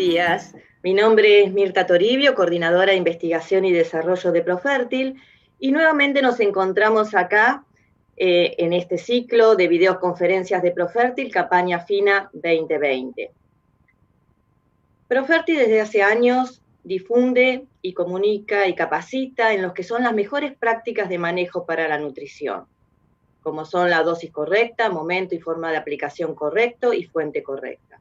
días. Mi nombre es Mirta Toribio, coordinadora de investigación y desarrollo de Profértil, y nuevamente nos encontramos acá en este ciclo de videoconferencias de Profértil, campaña FINA 2020. Profértil desde hace años difunde y comunica y capacita en lo que son las mejores prácticas de manejo para la nutrición, como son la dosis correcta, momento y forma de aplicación correcto y fuente correcta.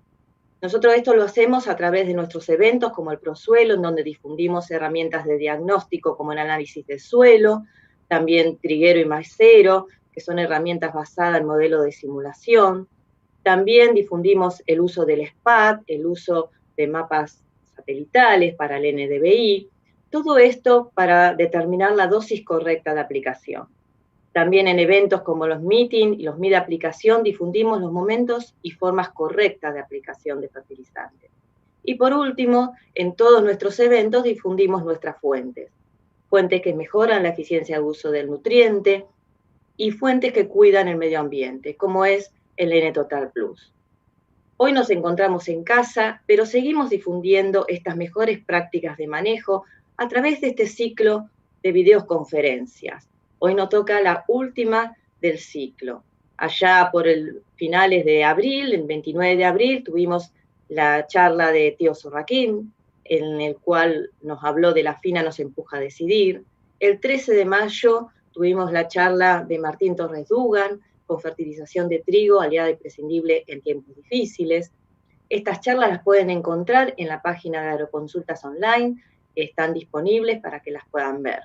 Nosotros esto lo hacemos a través de nuestros eventos como el ProSuelo, en donde difundimos herramientas de diagnóstico como el análisis del suelo, también Triguero y Maicero, que son herramientas basadas en modelo de simulación. También difundimos el uso del SPAT, el uso de mapas satelitales para el NDVI, todo esto para determinar la dosis correcta de aplicación. También en eventos como los meetings y los de aplicación difundimos los momentos y formas correctas de aplicación de fertilizantes. Y por último, en todos nuestros eventos difundimos nuestras fuentes. Fuentes que mejoran la eficiencia de uso del nutriente y fuentes que cuidan el medio ambiente, como es el N-Total Plus. Hoy nos encontramos en casa, pero seguimos difundiendo estas mejores prácticas de manejo a través de este ciclo de videoconferencias. Hoy nos toca la última del ciclo. Allá por el finales de abril, el 29 de abril, tuvimos la charla de Tío Sorraquín, en el cual nos habló de la FINA nos empuja a decidir. El 13 de mayo tuvimos la charla de Martín Torres Dugan, con fertilización de trigo, aliada imprescindible en tiempos difíciles. Estas charlas las pueden encontrar en la página de Agroconsultas Online, están disponibles para que las puedan ver.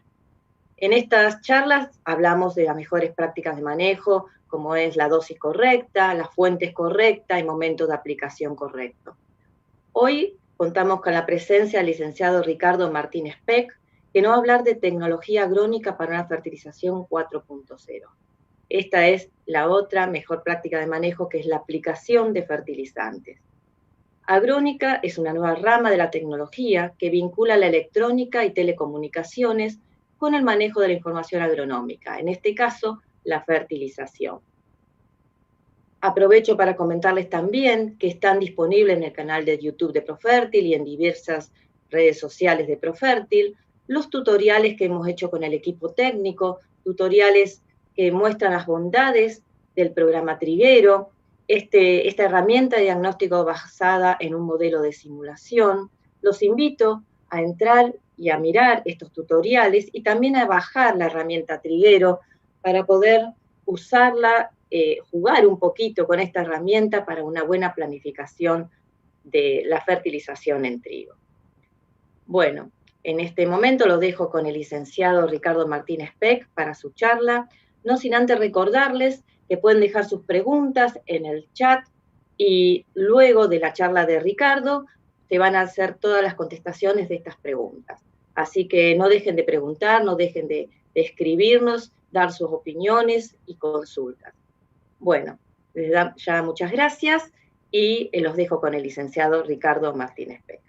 En estas charlas hablamos de las mejores prácticas de manejo, como es la dosis correcta, las fuentes correctas y momentos de aplicación correcto. Hoy contamos con la presencia del licenciado Ricardo Martínez Peck, que nos va a hablar de tecnología agrónica para una fertilización 4.0. Esta es la otra mejor práctica de manejo, que es la aplicación de fertilizantes. Agrónica es una nueva rama de la tecnología que vincula la electrónica y telecomunicaciones con el manejo de la información agronómica, en este caso, la fertilización. Aprovecho para comentarles también que están disponibles en el canal de YouTube de Profértil y en diversas redes sociales de Profértil los tutoriales que hemos hecho con el equipo técnico, tutoriales que muestran las bondades del programa Triguero, esta herramienta de diagnóstico basada en un modelo de simulación. Los invito a entrar y a mirar estos tutoriales y también a bajar la herramienta Triguero para poder usarla, jugar un poquito con esta herramienta para una buena planificación de la fertilización en trigo. Bueno, en este momento los dejo con el licenciado Ricardo Martínez Peck para su charla, no sin antes recordarles que pueden dejar sus preguntas en el chat y luego de la charla de Ricardo se van a hacer todas las contestaciones de estas preguntas. Así que no dejen de preguntar, no dejen de escribirnos, dar sus opiniones y consultas. Bueno, les da ya muchas gracias y los dejo con el licenciado Ricardo Martínez Peck.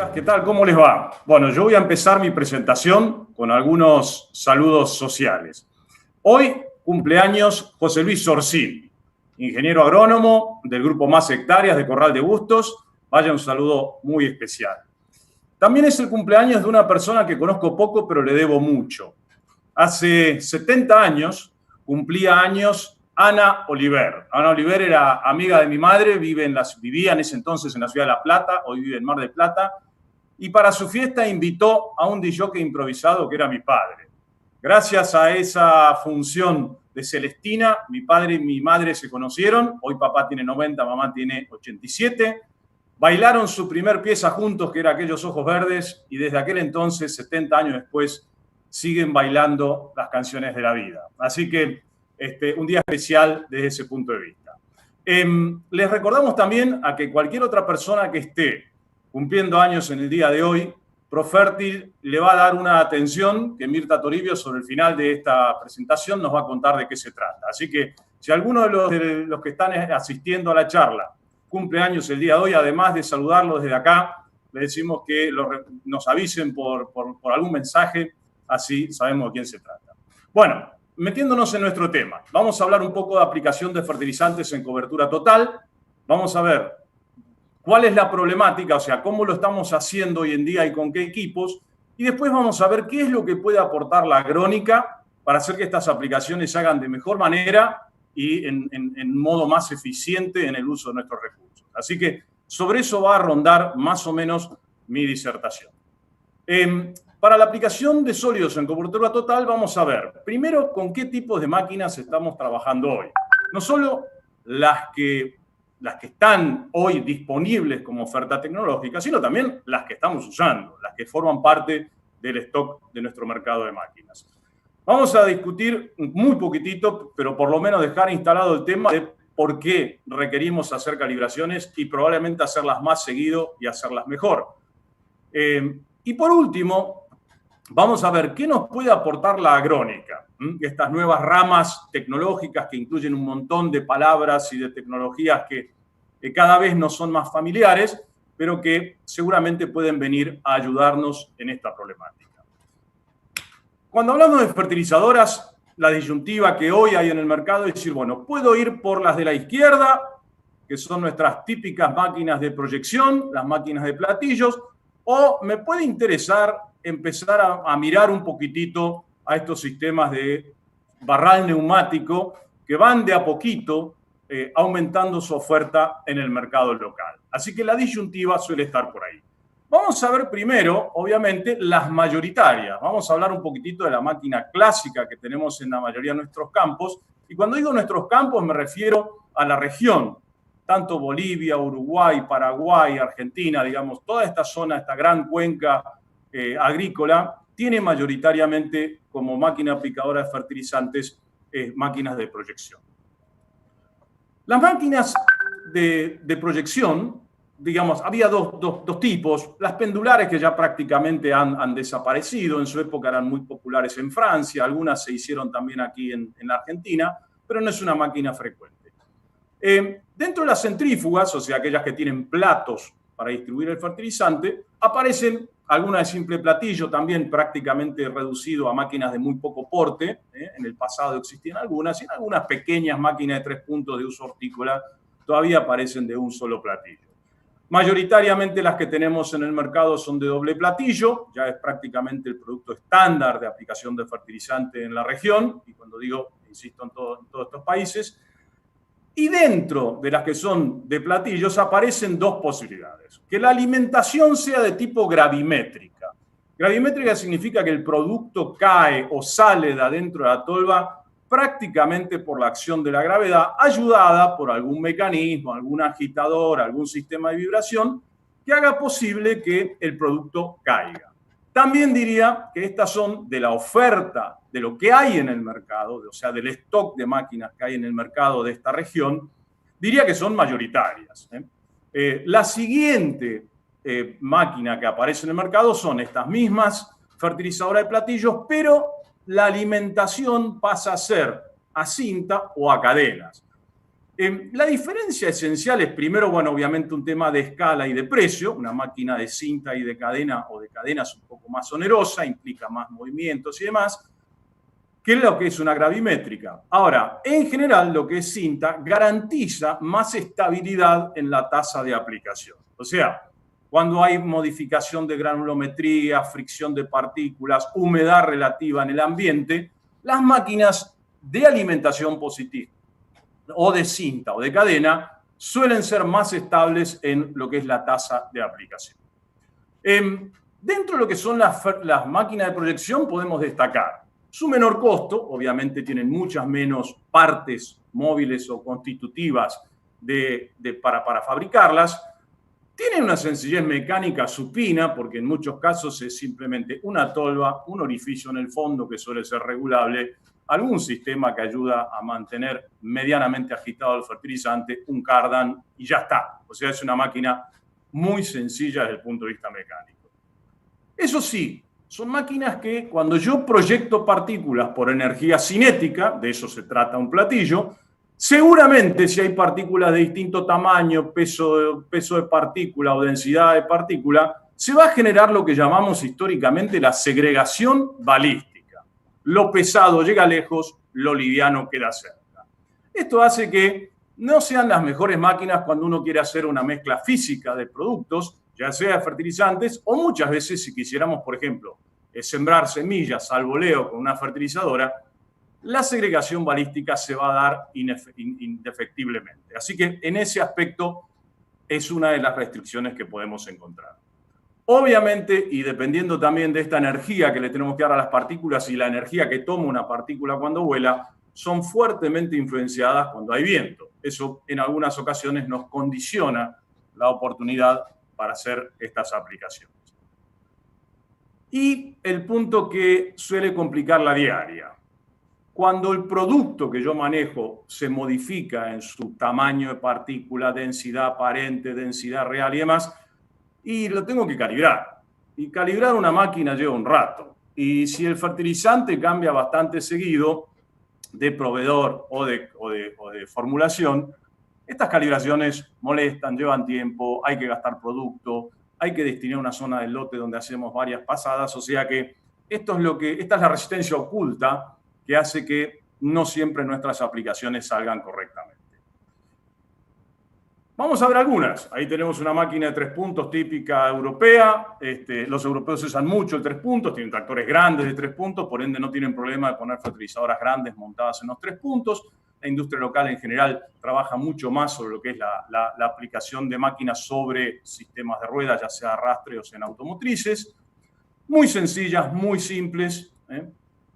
días, ¿qué tal? ¿Cómo les va? Bueno, yo voy a empezar mi presentación con algunos saludos sociales. Hoy cumpleaños José Luis Sorsini, ingeniero agrónomo del grupo Más Hectáreas de Corral de Bustos. Vaya un saludo muy especial. También es el cumpleaños de una persona que conozco poco, pero le debo mucho. Hace 70 años cumplía años Ana Oliver. Ana Oliver era amiga de mi madre, vivía en ese entonces en la ciudad de La Plata, hoy vive en Mar del Plata, y para su fiesta invitó a un disc-jockey improvisado que era mi padre. Gracias a esa función de Celestina, mi padre y mi madre se conocieron. Hoy papá tiene 90, mamá tiene 87. Bailaron su primer pieza juntos, que era Aquellos Ojos Verdes, y desde aquel entonces, 70 años después, siguen bailando las canciones de la vida. Así que un día especial desde ese punto de vista. Les recordamos también a que cualquier otra persona que esté cumpliendo años en el día de hoy, Profértil le va a dar una atención que Mirta Toribio sobre el final de esta presentación nos va a contar de qué se trata. Así que si alguno de los que están asistiendo a la charla cumple años el día de hoy, además de saludarlos desde acá, le decimos que nos avisen por algún mensaje, así sabemos de quién se trata. Bueno, metiéndonos en nuestro tema, vamos a hablar un poco de aplicación de fertilizantes en cobertura total. Vamos a ver cuál es la problemática, o sea, cómo lo estamos haciendo hoy en día y con qué equipos. Y después vamos a ver qué es lo que puede aportar la agrónica para hacer que estas aplicaciones se hagan de mejor manera y en modo más eficiente en el uso de nuestros recursos. Así que sobre eso va a rondar más o menos mi disertación. Para la aplicación de sólidos en cobertura total vamos a ver primero con qué tipos de máquinas estamos trabajando hoy. No solo las que están hoy disponibles como oferta tecnológica, sino también las que estamos usando, las que forman parte del stock de nuestro mercado de máquinas. Vamos a discutir muy poquitito, pero por lo menos dejar instalado el tema de por qué requerimos hacer calibraciones y probablemente hacerlas más seguido y hacerlas mejor. Y por último, vamos a ver qué nos puede aportar la agrónica, estas nuevas ramas tecnológicas que incluyen un montón de palabras y de tecnologías que cada vez nos son más familiares, pero que seguramente pueden venir a ayudarnos en esta problemática. Cuando hablamos de fertilizadoras, la disyuntiva que hoy hay en el mercado es decir, bueno, puedo ir por las de la izquierda, que son nuestras típicas máquinas de proyección, las máquinas de platillos, o me puede interesar empezar a mirar un poquitito a estos sistemas de barral neumático que van de a poquito aumentando su oferta en el mercado local. Así que la disyuntiva suele estar por ahí. Vamos a ver primero, obviamente, las mayoritarias. Vamos a hablar un poquitito de la máquina clásica que tenemos en la mayoría de nuestros campos. Y cuando digo nuestros campos me refiero a la región, tanto Bolivia, Uruguay, Paraguay, Argentina, digamos, toda esta zona, esta gran cuenca agrícola, tiene mayoritariamente como máquina aplicadora de fertilizantes máquinas de proyección. Las máquinas de proyección, digamos, había dos tipos. Las pendulares que ya prácticamente han desaparecido, en su época eran muy populares en Francia, algunas se hicieron también aquí en la Argentina, pero no es una máquina frecuente. Dentro de las centrífugas, o sea, aquellas que tienen platos para distribuir el fertilizante, aparecen algunas de simple platillo, también prácticamente reducido a máquinas de muy poco porte. En el pasado existían algunas, y algunas pequeñas máquinas de 3 puntos de uso hortícola todavía aparecen de un solo platillo. Mayoritariamente las que tenemos en el mercado son de doble platillo, ya es prácticamente el producto estándar de aplicación de fertilizante en la región, y cuando digo, insisto, en todos estos países. Y dentro de las que son de platillos aparecen dos posibilidades. Que la alimentación sea de tipo gravimétrica. Gravimétrica significa que el producto cae o sale de adentro de la tolva prácticamente por la acción de la gravedad, ayudada por algún mecanismo, algún agitador, algún sistema de vibración que haga posible que el producto caiga. También diría que estas son de la oferta, de lo que hay en el mercado, o sea, del stock de máquinas que hay en el mercado de esta región, diría que son mayoritarias. La siguiente máquina que aparece en el mercado son estas mismas fertilizadoras de platillos, pero la alimentación pasa a ser a cinta o a cadenas. La diferencia esencial es, primero, bueno, obviamente un tema de escala y de precio. Una máquina de cinta y de cadena o de cadena es un poco más onerosa, implica más movimientos y demás, que lo que es una gravimétrica. Ahora, en general, lo que es cinta garantiza más estabilidad en la tasa de aplicación. O sea, cuando hay modificación de granulometría, fricción de partículas, humedad relativa en el ambiente, las máquinas de alimentación positiva o de cinta o de cadena suelen ser más estables en lo que es la tasa de aplicación. Dentro de lo que son las máquinas de proyección podemos destacar su menor costo, obviamente tienen muchas menos partes móviles o constitutivas para fabricarlas. Tienen una sencillez mecánica supina, porque en muchos casos es simplemente una tolva, un orificio en el fondo que suele ser regulable, algún sistema que ayuda a mantener medianamente agitado el fertilizante, un cardan y ya está. O sea, es una máquina muy sencilla desde el punto de vista mecánico. Eso sí, son máquinas que cuando yo proyecto partículas por energía cinética, de eso se trata un platillo, seguramente si hay partículas de distinto tamaño, peso de partícula o densidad de partícula, se va a generar lo que llamamos históricamente la segregación balística. Lo pesado llega lejos, lo liviano queda cerca. Esto hace que no sean las mejores máquinas cuando uno quiere hacer una mezcla física de productos, ya sea de fertilizantes o muchas veces si quisiéramos, por ejemplo, sembrar semillas al voleo con una fertilizadora, la segregación balística se va a dar indefectiblemente. Así que en ese aspecto es una de las restricciones que podemos encontrar. Obviamente, y dependiendo también de esta energía que le tenemos que dar a las partículas y la energía que toma una partícula cuando vuela, son fuertemente influenciadas cuando hay viento. Eso en algunas ocasiones nos condiciona la oportunidad para hacer estas aplicaciones. Y el punto que suele complicar la diaria. Cuando el producto que yo manejo se modifica en su tamaño de partícula, densidad aparente, densidad real y demás, y lo tengo que calibrar. Y calibrar una máquina lleva un rato. Y si el fertilizante cambia bastante seguido de proveedor o de formulación, estas calibraciones molestan, llevan tiempo, hay que gastar producto, hay que destinar una zona del lote donde hacemos varias pasadas, o sea que esta es la resistencia oculta que hace que no siempre nuestras aplicaciones salgan correctamente. Vamos a ver algunas. Ahí tenemos una máquina de 3 puntos típica europea. Los europeos usan mucho el 3 puntos, tienen tractores grandes de 3 puntos, por ende no tienen problema de poner fertilizadoras grandes montadas en los 3 puntos. La industria local en general trabaja mucho más sobre lo que es la aplicación de máquinas sobre sistemas de ruedas, ya sea arrastre o sean automotrices. Muy sencillas, muy simples.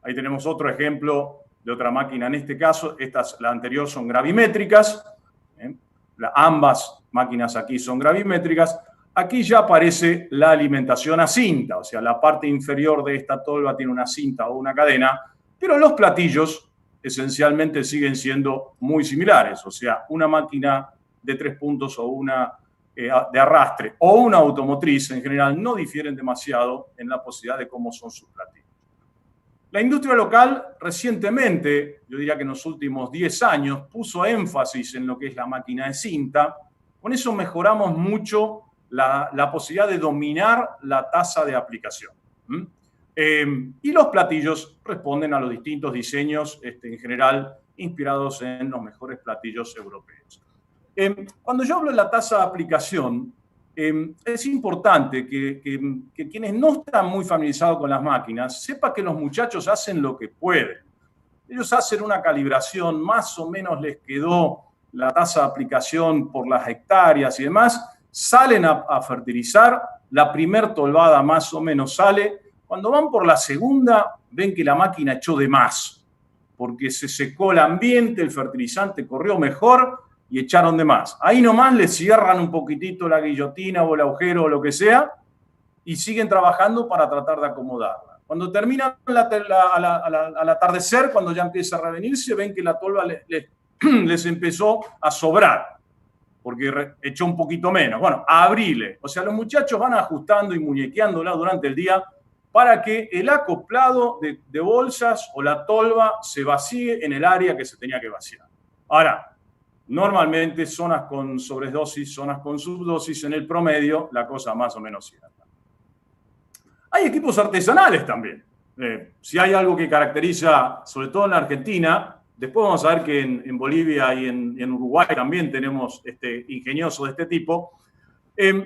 Ahí tenemos otro ejemplo de otra máquina. En este caso, la anterior son gravimétricas. Ambas máquinas aquí son gravimétricas. Aquí ya aparece la alimentación a cinta, o sea, la parte inferior de esta tolva tiene una cinta o una cadena, pero los platillos esencialmente siguen siendo muy similares, o sea, una máquina de 3 puntos o una de arrastre o una automotriz en general no difieren demasiado en la posibilidad de cómo son sus platillos. La industria local recientemente, yo diría que en los últimos 10 años, puso énfasis en lo que es la máquina de cinta. Con eso mejoramos mucho la posibilidad de dominar la tasa de aplicación. Y los platillos responden a los distintos diseños, en general, inspirados en los mejores platillos europeos. Cuando yo hablo de la tasa de aplicación, es importante que quienes no están muy familiarizados con las máquinas sepan que los muchachos hacen lo que pueden. Ellos hacen una calibración, más o menos les quedó la tasa de aplicación por las hectáreas y demás, salen a fertilizar, la primer tolvada más o menos sale, cuando van por la segunda ven que la máquina echó de más, porque se secó el ambiente, el fertilizante corrió mejor y echaron de más. Ahí nomás le cierran un poquitito la guillotina o el agujero o lo que sea y siguen trabajando para tratar de acomodarla. Cuando terminan al atardecer, cuando ya empieza a revenirse, ven que la tolva les empezó a sobrar, porque echó un poquito menos. Bueno, a abrirle. O sea, los muchachos van ajustando y muñequeándola durante el día para que el acoplado de bolsas o la tolva se vacíe en el área que se tenía que vaciar. Ahora, Normalmente zonas con sobredosis, zonas con subdosis, en el promedio la cosa más o menos cierta. Hay equipos artesanales también. Si hay algo que caracteriza, sobre todo en la Argentina, después vamos a ver que en Bolivia y en Uruguay también tenemos ingeniosos de este tipo,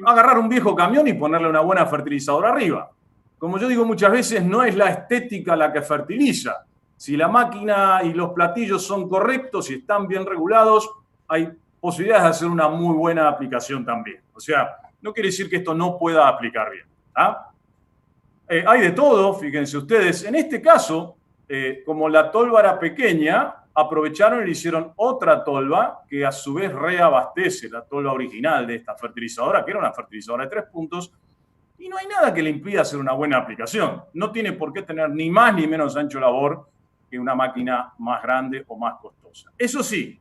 agarrar un viejo camión y ponerle una buena fertilizadora arriba. Como yo digo muchas veces, no es la estética la que fertiliza. Si la máquina y los platillos son correctos y están bien regulados, hay posibilidades de hacer una muy buena aplicación también. O sea, no quiere decir que esto no pueda aplicar bien. ¿Ah? Hay de todo, fíjense ustedes. En este caso, como la tolva era pequeña, aprovecharon y le hicieron otra tolva que a su vez reabastece la tolva original de esta fertilizadora, que era una fertilizadora de 3 puntos, y no hay nada que le impida hacer una buena aplicación. No tiene por qué tener ni más ni menos ancho labor que una máquina más grande o más costosa. Eso sí,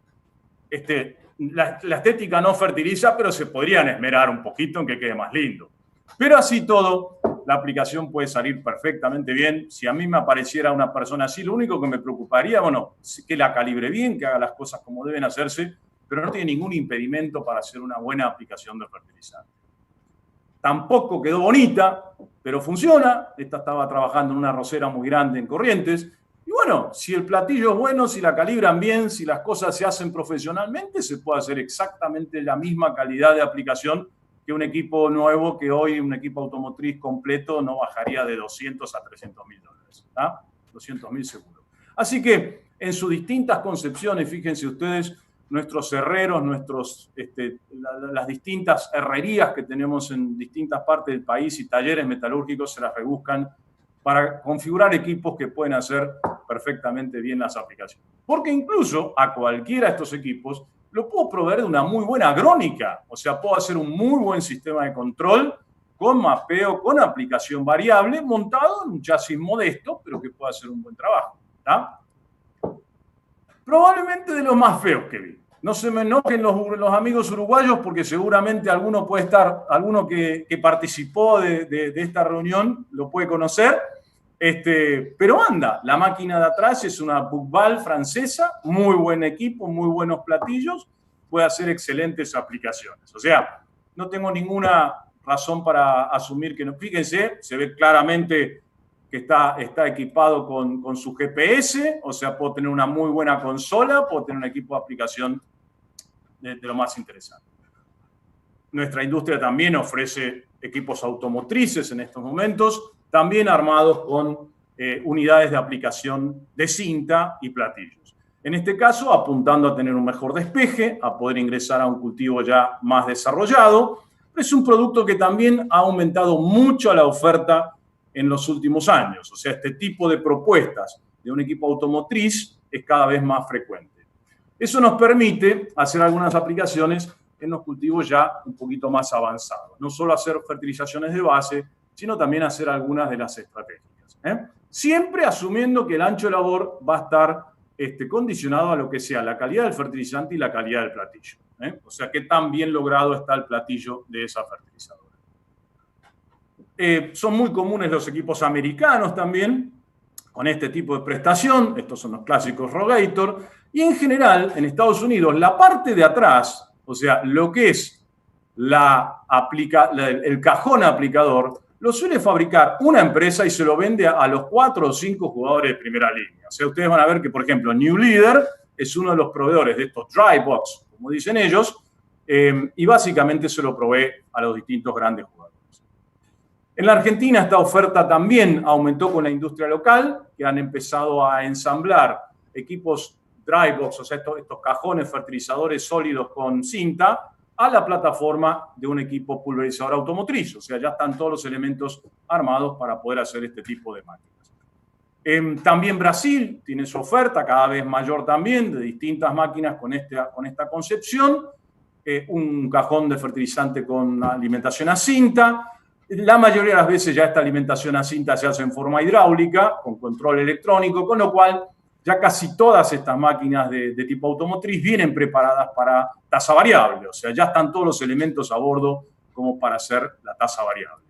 la estética no fertiliza, pero se podrían esmerar un poquito en que quede más lindo. Pero así todo, la aplicación puede salir perfectamente bien. Si a mí me apareciera una persona así, lo único que me preocuparía, bueno, es que la calibre bien, que haga las cosas como deben hacerse, pero no tiene ningún impedimento para hacer una buena aplicación de fertilizante. Tampoco quedó bonita, pero funciona. Esta estaba trabajando en una arrocera muy grande en Corrientes. Y bueno, si el platillo es bueno, si la calibran bien, si las cosas se hacen profesionalmente, se puede hacer exactamente la misma calidad de aplicación que un equipo nuevo, que hoy un equipo automotriz completo no bajaría de 200 a 300 mil dólares. ¿Ah? 200 mil seguro. Así que en sus distintas concepciones, fíjense ustedes, nuestros herreros, las distintas herrerías que tenemos en distintas partes del país y talleres metalúrgicos se las rebuscan para configurar equipos que pueden hacer perfectamente bien las aplicaciones. Porque incluso a cualquiera de estos equipos lo puedo proveer de una muy buena agrónica, o sea, puedo hacer un muy buen sistema de control con mapeo, con aplicación variable, montado en un chasis modesto, pero que pueda hacer un buen trabajo. ¿Tá? Probablemente de los más feos que vi. No se me enojen los amigos uruguayos porque seguramente alguno puede estar, alguno que participó de esta reunión lo puede conocer. Pero anda, la máquina de atrás es una Bugbal francesa, muy buen equipo, muy buenos platillos, puede hacer excelentes aplicaciones. O sea, no tengo ninguna razón para asumir que no. Fíjense, se ve claramente que está equipado con su GPS, o sea, puedo tener una muy buena consola, puedo tener un equipo de aplicación de lo más interesante. Nuestra industria también ofrece equipos automotrices en estos momentos, también armados con unidades de aplicación de cinta y platillos. En este caso, apuntando a tener un mejor despeje, a poder ingresar a un cultivo ya más desarrollado, pero es un producto que también ha aumentado mucho la oferta en los últimos años. O sea, este tipo de propuestas de un equipo automotriz es cada vez más frecuente. Eso nos permite hacer algunas aplicaciones en los cultivos ya un poquito más avanzados. No solo hacer fertilizaciones de base, sino también hacer algunas de las estratégicas. Siempre asumiendo que el ancho de labor va a estar condicionado a lo que sea la calidad del fertilizante y la calidad del platillo. O sea, qué tan bien logrado está el platillo de esa fertilizadora. Son muy comunes los equipos americanos también, con este tipo de prestación. Estos son los clásicos Rogator. Y en general, en Estados Unidos, la parte de atrás, o sea, lo que es el cajón aplicador, lo suele fabricar una empresa y se lo vende a los 4 o 5 jugadores de primera línea. O sea, ustedes van a ver que, por ejemplo, New Leader es uno de los proveedores de estos dry box, como dicen ellos, y básicamente se lo provee a los distintos grandes jugadores. En la Argentina esta oferta también aumentó con la industria local, que han empezado a ensamblar equipos dry box, o sea, estos cajones fertilizadores sólidos con cinta, a la plataforma de un equipo pulverizador automotriz. O sea, ya están todos los elementos armados para poder hacer este tipo de máquinas. También Brasil tiene su oferta cada vez mayor también de distintas máquinas con esta concepción. Un cajón de fertilizante con alimentación a cinta. La mayoría de las veces ya esta alimentación a cinta se hace en forma hidráulica, con control electrónico, con lo cual ya casi todas estas máquinas de tipo automotriz vienen preparadas para tasa variable. O sea, ya están todos los elementos a bordo como para hacer la tasa variable.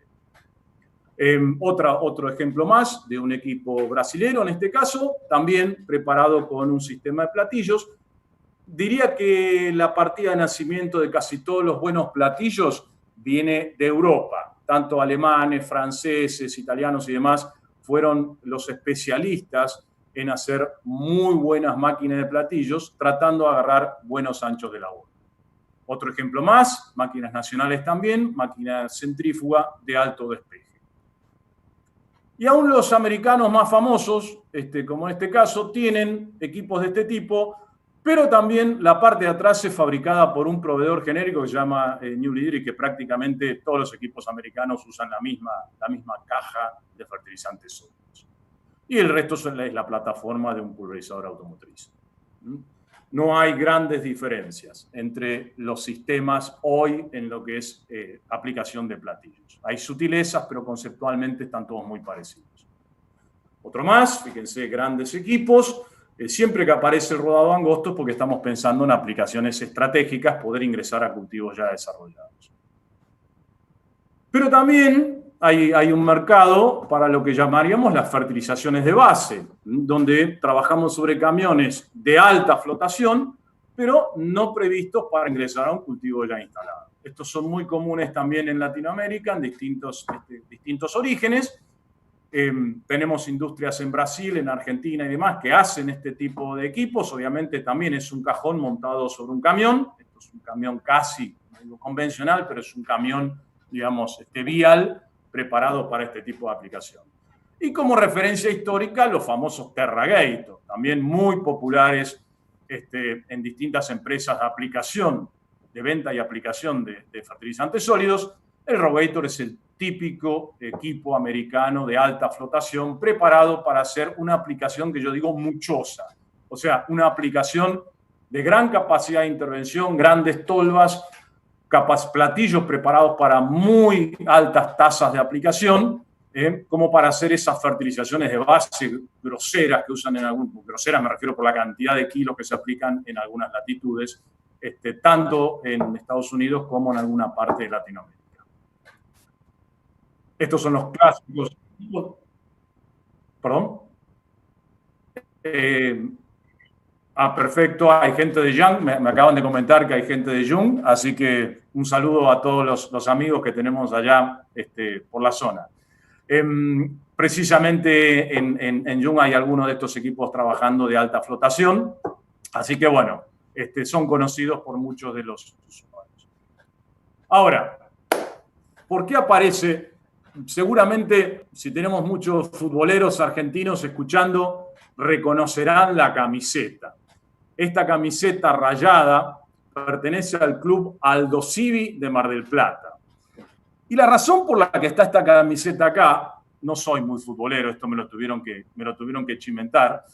Otro ejemplo más de un equipo brasilero, en este caso, también preparado con un sistema de platillos. Diría que la partida de nacimiento de casi todos los buenos platillos viene de Europa. Tanto alemanes, franceses, italianos y demás fueron los especialistas en hacer muy buenas máquinas de platillos, tratando de agarrar buenos anchos de labor. Otro ejemplo más, máquinas nacionales también, máquinas centrífuga de alto despeje. Y aún los americanos más famosos, como en este caso, tienen equipos de este tipo, pero también la parte de atrás es fabricada por un proveedor genérico que se llama New Leader y que prácticamente todos los equipos americanos usan la misma caja de fertilizantes sólidos. Y el resto es la plataforma de un pulverizador automotriz. No hay grandes diferencias entre los sistemas hoy en lo que es aplicación de platillos. Hay sutilezas, pero conceptualmente están todos muy parecidos. Otro más, fíjense, grandes equipos. Siempre que aparece el rodado angosto es porque estamos pensando en aplicaciones estratégicas, poder ingresar a cultivos ya desarrollados. Pero también hay un mercado para lo que llamaríamos las fertilizaciones de base, donde trabajamos sobre camiones de alta flotación, pero no previstos para ingresar a un cultivo ya instalado. Estos son muy comunes también en Latinoamérica, en distintos orígenes. Tenemos industrias en Brasil, en Argentina y demás que hacen este tipo de equipos. Obviamente también es un cajón montado sobre un camión. Esto es un camión casi convencional, pero es un camión, digamos, vial, preparado para este tipo de aplicación. Y como referencia histórica, los famosos Terragator, también muy populares en distintas empresas de aplicación, de venta y aplicación de fertilizantes sólidos. El Rogator es el típico equipo americano de alta flotación preparado para hacer una aplicación que yo digo muchosa, o sea, una aplicación de gran capacidad de intervención, grandes tolvas, platillos preparados para muy altas tasas de aplicación, como para hacer esas fertilizaciones de base groseras que usan groseras me refiero por la cantidad de kilos que se aplican en algunas latitudes, tanto en Estados Unidos como en alguna parte de Latinoamérica. Estos son los clásicos. ¿Perdón? Perfecto. Hay gente de Young. Me acaban de comentar que hay gente de Young. Así que un saludo a todos los amigos que tenemos allá por la zona. Precisamente en Young hay algunos de estos equipos trabajando de alta flotación. Así que, bueno, son conocidos por muchos de los usuarios. Ahora, ¿por qué aparece? Seguramente, si tenemos muchos futboleros argentinos escuchando, reconocerán la camiseta. Esta camiseta rayada pertenece al club Aldosivi de Mar del Plata. Y la razón por la que está esta camiseta acá, no soy muy futbolero, esto me lo tuvieron que chimentar,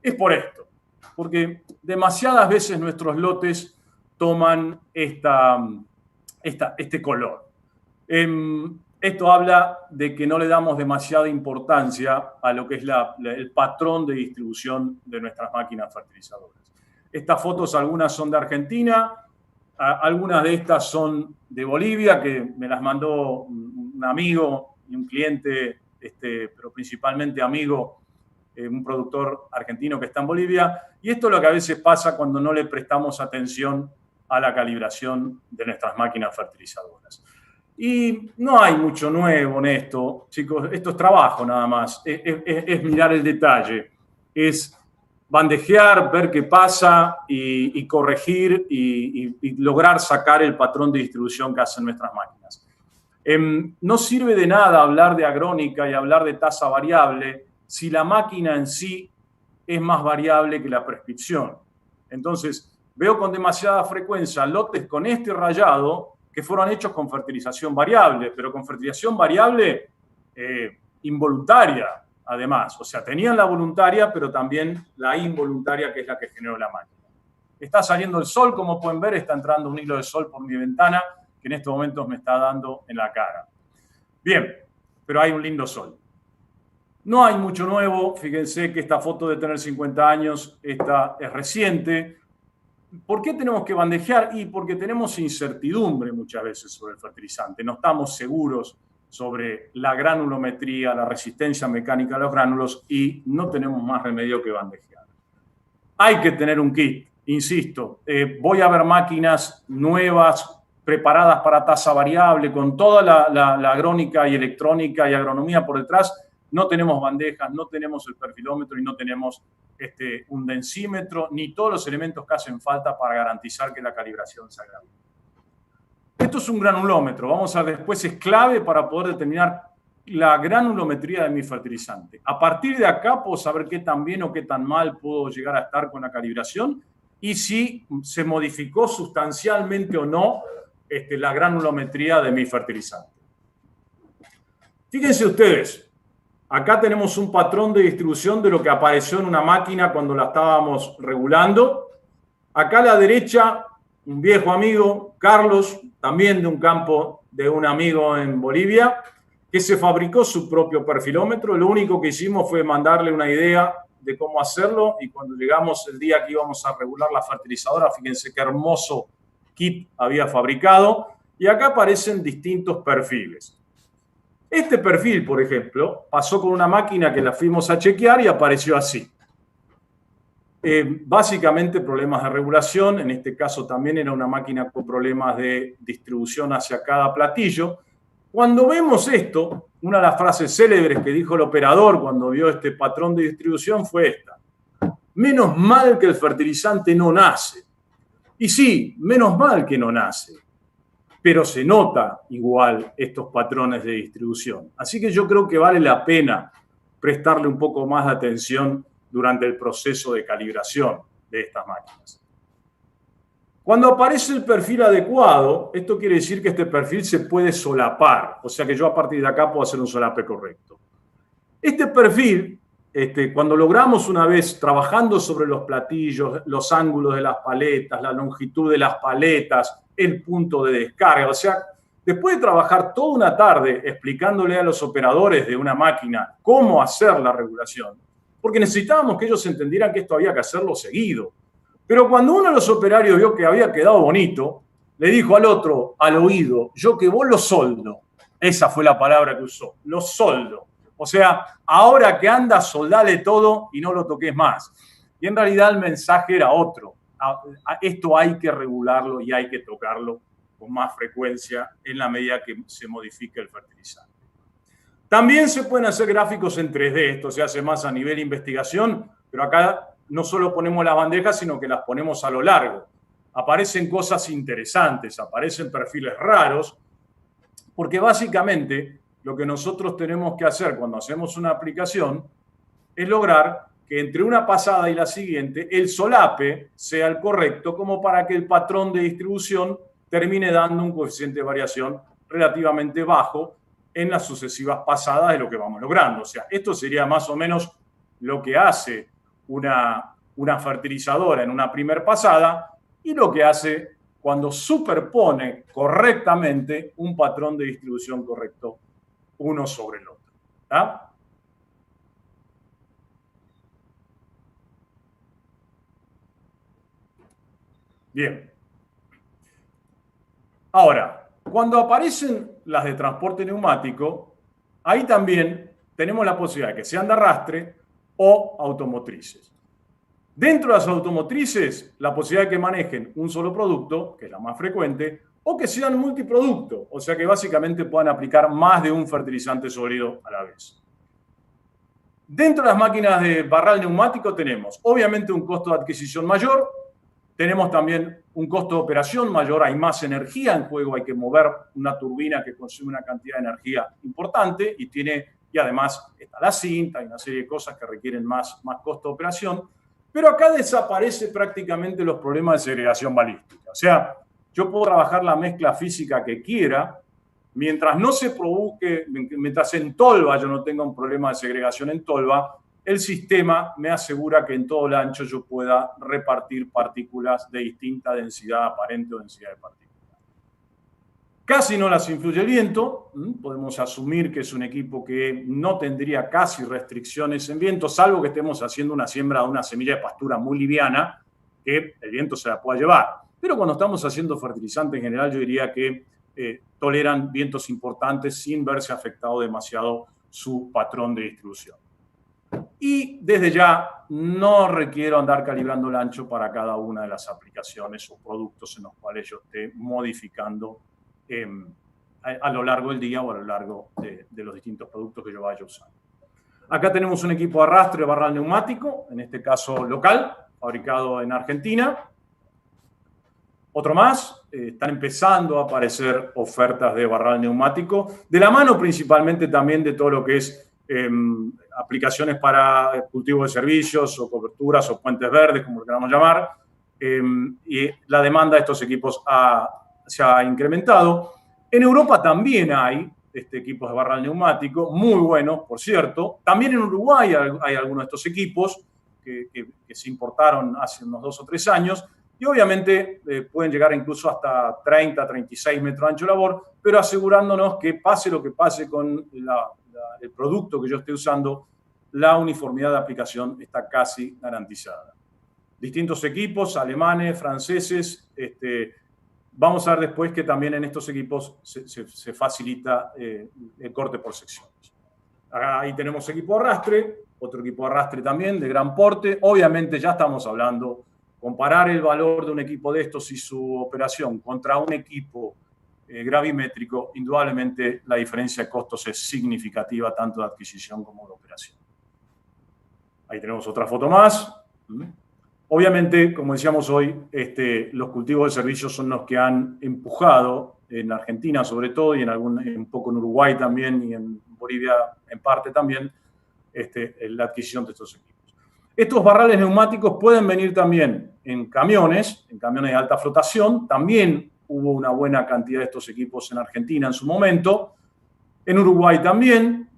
es por esto. Porque demasiadas veces nuestros lotes toman este color. Esto habla de que no le damos demasiada importancia a lo que es el patrón de distribución de nuestras máquinas fertilizadoras. Estas fotos, algunas son de Argentina, algunas de estas son de Bolivia, que me las mandó un amigo y un cliente, pero principalmente amigo, un productor argentino que está en Bolivia. Y esto es lo que a veces pasa cuando no le prestamos atención a la calibración de nuestras máquinas fertilizadoras. Y no hay mucho nuevo en esto, chicos. Esto es trabajo nada más. Es mirar el detalle. Es bandejear, ver qué pasa y corregir y lograr sacar el patrón de distribución que hacen nuestras máquinas. No sirve de nada hablar de agrónica y hablar de tasa variable si la máquina en sí es más variable que la prescripción. Entonces, veo con demasiada frecuencia lotes con este rayado que fueron hechos con fertilización variable, pero con fertilización variable involuntaria, además. O sea, tenían la voluntaria, pero también la involuntaria, que es la que generó la máquina. Está saliendo el sol, como pueden ver, está entrando un hilo de sol por mi ventana, que en estos momentos me está dando en la cara. Bien, pero hay un lindo sol. No hay mucho nuevo. Fíjense que esta foto de tener 50 años, esta es reciente. ¿Por qué tenemos que bandejear? Y porque tenemos incertidumbre muchas veces sobre el fertilizante. No estamos seguros sobre la granulometría, la resistencia mecánica a los gránulos y no tenemos más remedio que bandejear. Hay que tener un kit. insisto, voy a ver máquinas nuevas, preparadas para tasa variable, con toda la agrónica y electrónica y agronomía por detrás. No tenemos bandejas, no tenemos el perfilómetro y no tenemos un densímetro, ni todos los elementos que hacen falta para garantizar que la calibración se haga. Esto es un granulómetro, vamos a ver después, es clave para poder determinar la granulometría de mi fertilizante. A partir de acá puedo saber qué tan bien o qué tan mal puedo llegar a estar con la calibración y si se modificó sustancialmente o no la granulometría de mi fertilizante. Fíjense ustedes, acá tenemos un patrón de distribución de lo que apareció en una máquina cuando la estábamos regulando. Acá a la derecha, un viejo amigo, Carlos, también de un campo de un amigo en Bolivia, que se fabricó su propio perfilómetro. Lo único que hicimos fue mandarle una idea de cómo hacerlo y cuando llegamos el día que íbamos a regular la fertilizadora, fíjense qué hermoso kit había fabricado. Y acá aparecen distintos perfiles. Este perfil, por ejemplo, pasó con una máquina que la fuimos a chequear y apareció así. Básicamente problemas de regulación, en este caso también era una máquina con problemas de distribución hacia cada platillo. Cuando vemos esto, una de las frases célebres que dijo el operador cuando vio este patrón de distribución fue esta: menos mal que el fertilizante no nace. Y sí, menos mal que no nace, pero se nota igual estos patrones de distribución. Así que yo creo que vale la pena prestarle un poco más de atención durante el proceso de calibración de estas máquinas. Cuando aparece el perfil adecuado, esto quiere decir que este perfil se puede solapar, o sea que yo a partir de acá puedo hacer un solape correcto. Este perfil, cuando logramos una vez trabajando sobre los platillos, los ángulos de las paletas, la longitud de las paletas, el punto de descarga, o sea, después de trabajar toda una tarde explicándole a los operadores de una máquina cómo hacer la regulación, porque necesitábamos que ellos entendieran que esto había que hacerlo seguido. Pero cuando uno de los operarios vio que había quedado bonito, le dijo al otro, al oído, yo que vos lo soldo. Esa fue la palabra que usó, lo soldo. O sea, ahora que anda, soldale todo y no lo toques más. Y en realidad el mensaje era otro. Esto hay que regularlo y hay que tocarlo con más frecuencia en la medida que se modifique el fertilizante. También se pueden hacer gráficos en 3D, esto se hace más a nivel investigación, pero acá no solo ponemos las bandejas, sino que las ponemos a lo largo. Aparecen cosas interesantes, aparecen perfiles raros, porque básicamente lo que nosotros tenemos que hacer cuando hacemos una aplicación es lograr que entre una pasada y la siguiente el solape sea el correcto, como para que el patrón de distribución termine dando un coeficiente de variación relativamente bajo en las sucesivas pasadas de lo que vamos logrando. O sea, esto sería más o menos lo que hace una fertilizadora en una primer pasada y lo que hace cuando superpone correctamente un patrón de distribución correcto uno sobre el otro. ¿Está? Bien. Ahora, cuando aparecen las de transporte neumático, ahí también tenemos la posibilidad de que sean de arrastre o automotrices. Dentro de las automotrices, la posibilidad de que manejen un solo producto, que es la más frecuente, o que sean multiproducto, o sea que básicamente puedan aplicar más de un fertilizante sólido a la vez. Dentro de las máquinas de barral neumático tenemos, obviamente, un costo de adquisición mayor, tenemos también un costo de operación mayor, hay más energía en juego, hay que mover una turbina que consume una cantidad de energía importante y además está la cinta, hay una serie de cosas que requieren más costo de operación, pero acá desaparece prácticamente los problemas de segregación balística. O sea, yo puedo trabajar la mezcla física que quiera, mientras no se provoque, mientras en tolva yo no tenga un problema de segregación en tolva, el sistema me asegura que en todo el ancho yo pueda repartir partículas de distinta densidad aparente o densidad de partículas. Casi no las influye el viento, podemos asumir que es un equipo que no tendría casi restricciones en viento, salvo que estemos haciendo una siembra de una semilla de pastura muy liviana, que el viento se la pueda llevar. Pero cuando estamos haciendo fertilizante en general, yo diría que toleran vientos importantes sin verse afectado demasiado su patrón de distribución. y desde ya no requiero andar calibrando el ancho para cada una de las aplicaciones o productos en los cuales yo esté modificando a lo largo del día o a lo largo de los distintos productos que yo vaya usando. Acá tenemos un equipo de arrastre de barral neumático, en este caso local, fabricado en Argentina. Otro más, están empezando a aparecer ofertas de barral neumático, de la mano principalmente también de todo lo que es aplicaciones para cultivo de servicios o coberturas o puentes verdes, como lo queramos llamar, y la demanda de estos equipos se ha incrementado. En Europa también hay equipos de barral neumático, muy buenos, por cierto. También en Uruguay hay algunos de estos equipos que se importaron hace unos 2 o 3 años, y obviamente pueden llegar incluso hasta 30, 36 metros de ancho de labor, pero asegurándonos que pase lo que pase con el producto que yo esté usando, la uniformidad de aplicación está casi garantizada. Distintos equipos, alemanes, franceses, vamos a ver después que también en estos equipos se facilita el corte por secciones. Ahí tenemos equipo de arrastre, otro equipo de arrastre también de gran porte. Obviamente ya estamos hablando, comparar el valor de un equipo de estos y su operación contra un equipo gravimétrico, indudablemente la diferencia de costos es significativa, tanto de adquisición como de operación. Ahí tenemos otra foto más. Obviamente, como decíamos hoy, los cultivos de servicios son los que han empujado, en Argentina sobre todo, y un poco en Uruguay también, y en Bolivia en parte también, la adquisición de estos equipos. Estos barrales neumáticos pueden venir también en camiones de alta flotación. También hubo una buena cantidad de estos equipos en Argentina en su momento. En Uruguay también.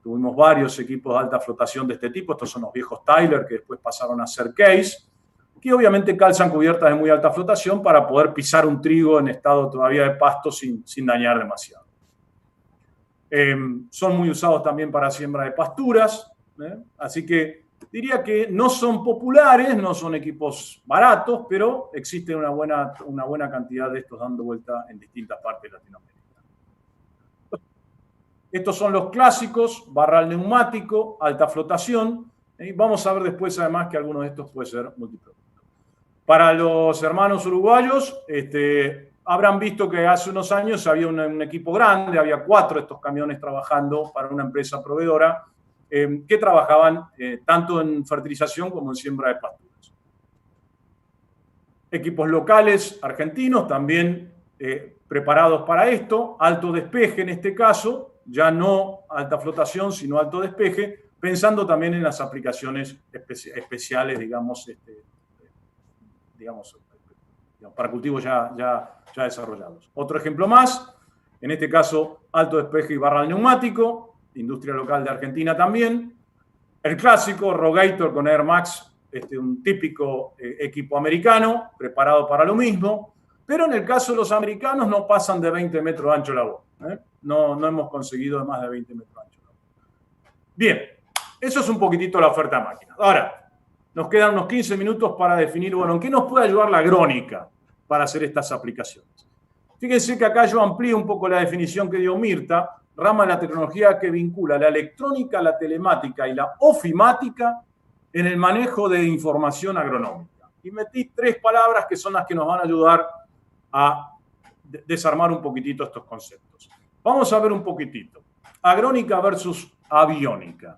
Tuvimos varios equipos de alta flotación de este tipo. Estos son los viejos Tyler, que después pasaron a ser Case, que obviamente calzan cubiertas de muy alta flotación para poder pisar un trigo en estado todavía de pasto sin dañar demasiado. Son muy usados también para siembra de pasturas. Así que diría que no son populares, no son equipos baratos, pero existe una buena cantidad de estos dando vuelta en distintas partes de Latinoamérica. Estos son los clásicos, barral neumático, alta flotación. Vamos a ver después además que alguno de estos puede ser multiproducto. Para los hermanos uruguayos, habrán visto que hace unos años había un equipo grande, había 4 de estos camiones trabajando para una empresa proveedora, que trabajaban tanto en fertilización como en siembra de pasturas. Equipos locales argentinos también preparados para esto, alto despeje en este caso, ya no alta flotación, sino alto despeje, pensando también en las aplicaciones especiales, digamos, para cultivos ya desarrollados. Otro ejemplo más, en este caso, alto despeje y barral neumático, industria local de Argentina también. El clásico, Rogator con Air Max, un típico equipo americano, preparado para lo mismo, pero en el caso de los americanos no pasan de 20 metros de ancho de labor. No hemos conseguido más de 20 metros de ancho de labor. Bien, eso es un poquitito la oferta de máquinas. Ahora, nos quedan unos 15 minutos para definir, bueno, ¿en qué nos puede ayudar la agrónica para hacer estas aplicaciones? Fíjense que acá yo amplío un poco la definición que dio Mirta, rama de la tecnología que vincula la electrónica, la telemática y la ofimática en el manejo de información agronómica. Y metí 3 palabras que son las que nos van a ayudar a desarmar un poquitito estos conceptos. Vamos a ver un poquitito. Agrónica versus aviónica.